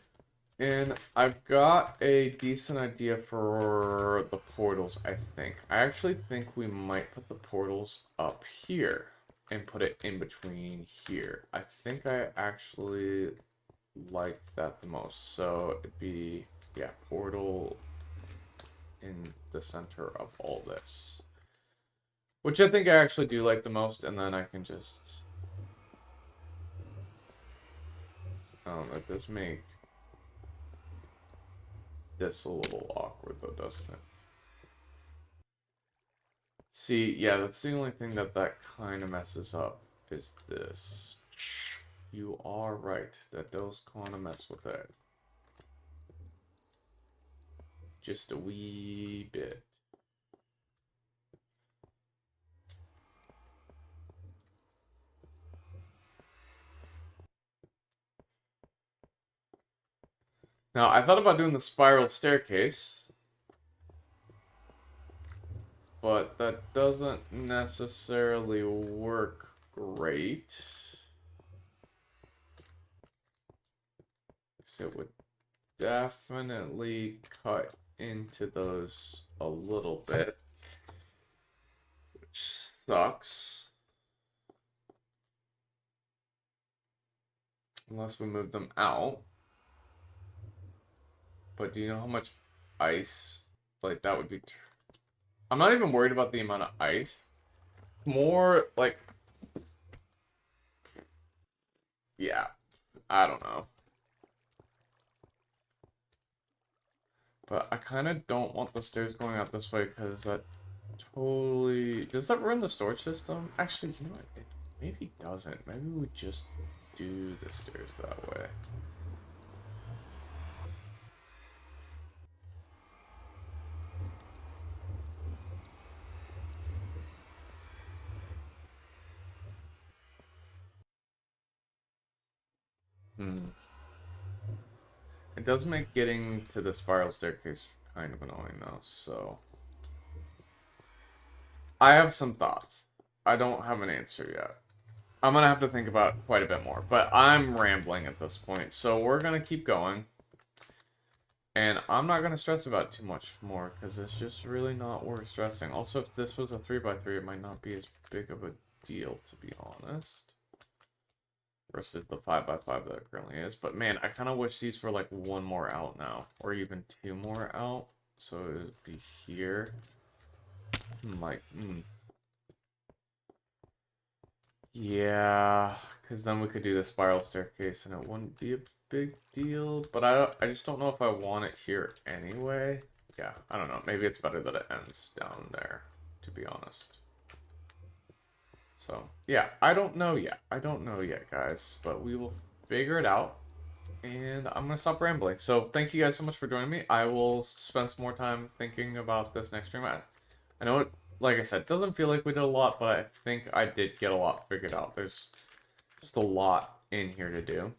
And I've got a decent idea for the portals, I think. I actually think we might put the portals up here and put it in between here. I think I actually like that the most. So it'd be, yeah, portal in the center of all this. Which I think I actually do like the most, and then I can just... it does make this a little awkward though, doesn't it? See, yeah, that's the only thing that kind of messes up, is this. You are right, that does kind of mess with that. Just a wee bit. Now, I thought about doing the spiral staircase, but that doesn't necessarily work great. So it would definitely cut into those a little bit, which sucks. Unless we move them out. But do you know how much ice, like, that would be? I'm not even worried about the amount of ice. More like, yeah, I don't know. But I kind of don't want the stairs going out this way, because that totally... Does that ruin the storage system? Actually, you know what? It maybe doesn't. Maybe we just do the stairs that way. It does make getting to the spiral staircase kind of annoying though, so... I have some thoughts. I don't have an answer yet. I'm gonna have to think about it quite a bit more, but I'm rambling at this point, so we're gonna keep going. And I'm not gonna stress about it too much more, because it's just really not worth stressing. Also, if this was a 3x3, it might not be as big of a deal, to be honest. Versus the 5x5 that it currently is. But man, I kind of wish these were like one more out now, or even two more out. So it would be here. Yeah, because then we could do the spiral staircase and it wouldn't be a big deal. But I just don't know if I want it here anyway. Yeah, I don't know. Maybe it's better that it ends down there, to be honest. So, yeah, I don't know yet. I don't know yet, guys. But we will figure it out. And I'm going to stop rambling. So, thank you guys so much for joining me. I will spend some more time thinking about this next stream. I know it, like I said, doesn't feel like we did a lot, but I think I did get a lot figured out. There's just a lot in here to do.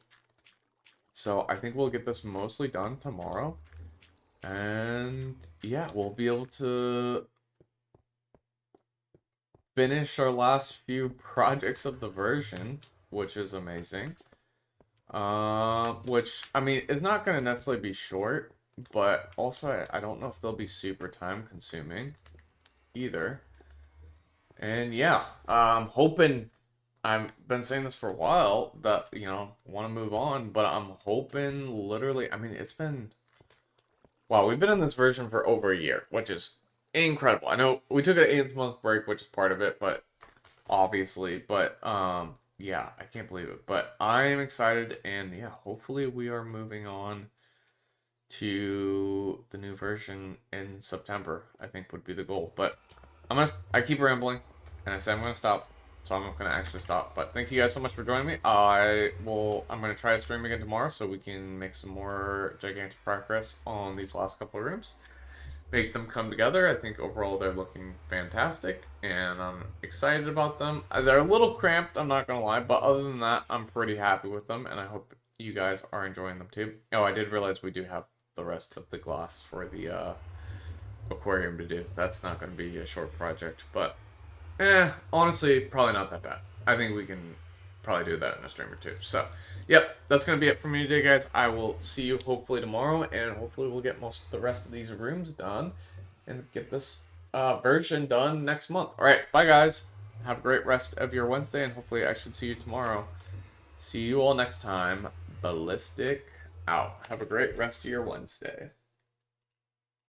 So, I think we'll get this mostly done tomorrow. And, yeah, we'll be able to finish our last few projects of the version, which is amazing. Which, I mean, is not going to necessarily be short, but also I don't know if they'll be super time consuming either. And yeah, I'm hoping, I've been saying this for a while, that, you know, want to move on, but I'm hoping literally, I mean, it's been, wow, we've been in this version for over a year, which is incredible. I know we took an 8-month break, which is part of it, but obviously, but yeah, I can't believe it. But I am excited, and yeah, hopefully we are moving on to the new version in September. I think would be the goal. But I keep rambling, and I say I'm gonna stop, so I'm not gonna actually stop. But thank you guys so much for joining me. I'm gonna try to stream again tomorrow, so we can make some more gigantic progress on these last couple of rooms. Make them come together. I think overall they're looking fantastic, and I'm excited about them. They're a little cramped, I'm not gonna lie, but other than that, I'm pretty happy with them, and I hope you guys are enjoying them too. Oh, I did realize we do have the rest of the glass for the aquarium to do. That's not gonna be a short project, but honestly, probably not that bad. I think we can probably do that in a stream or two. So, yep, that's going to be it for me today, guys. I will see you hopefully tomorrow, and hopefully we'll get most of the rest of these rooms done and get this version done next month. All right, bye, guys. Have a great rest of your Wednesday, and hopefully I should see you tomorrow. See you all next time. Bellistic out. Have a great rest of your Wednesday.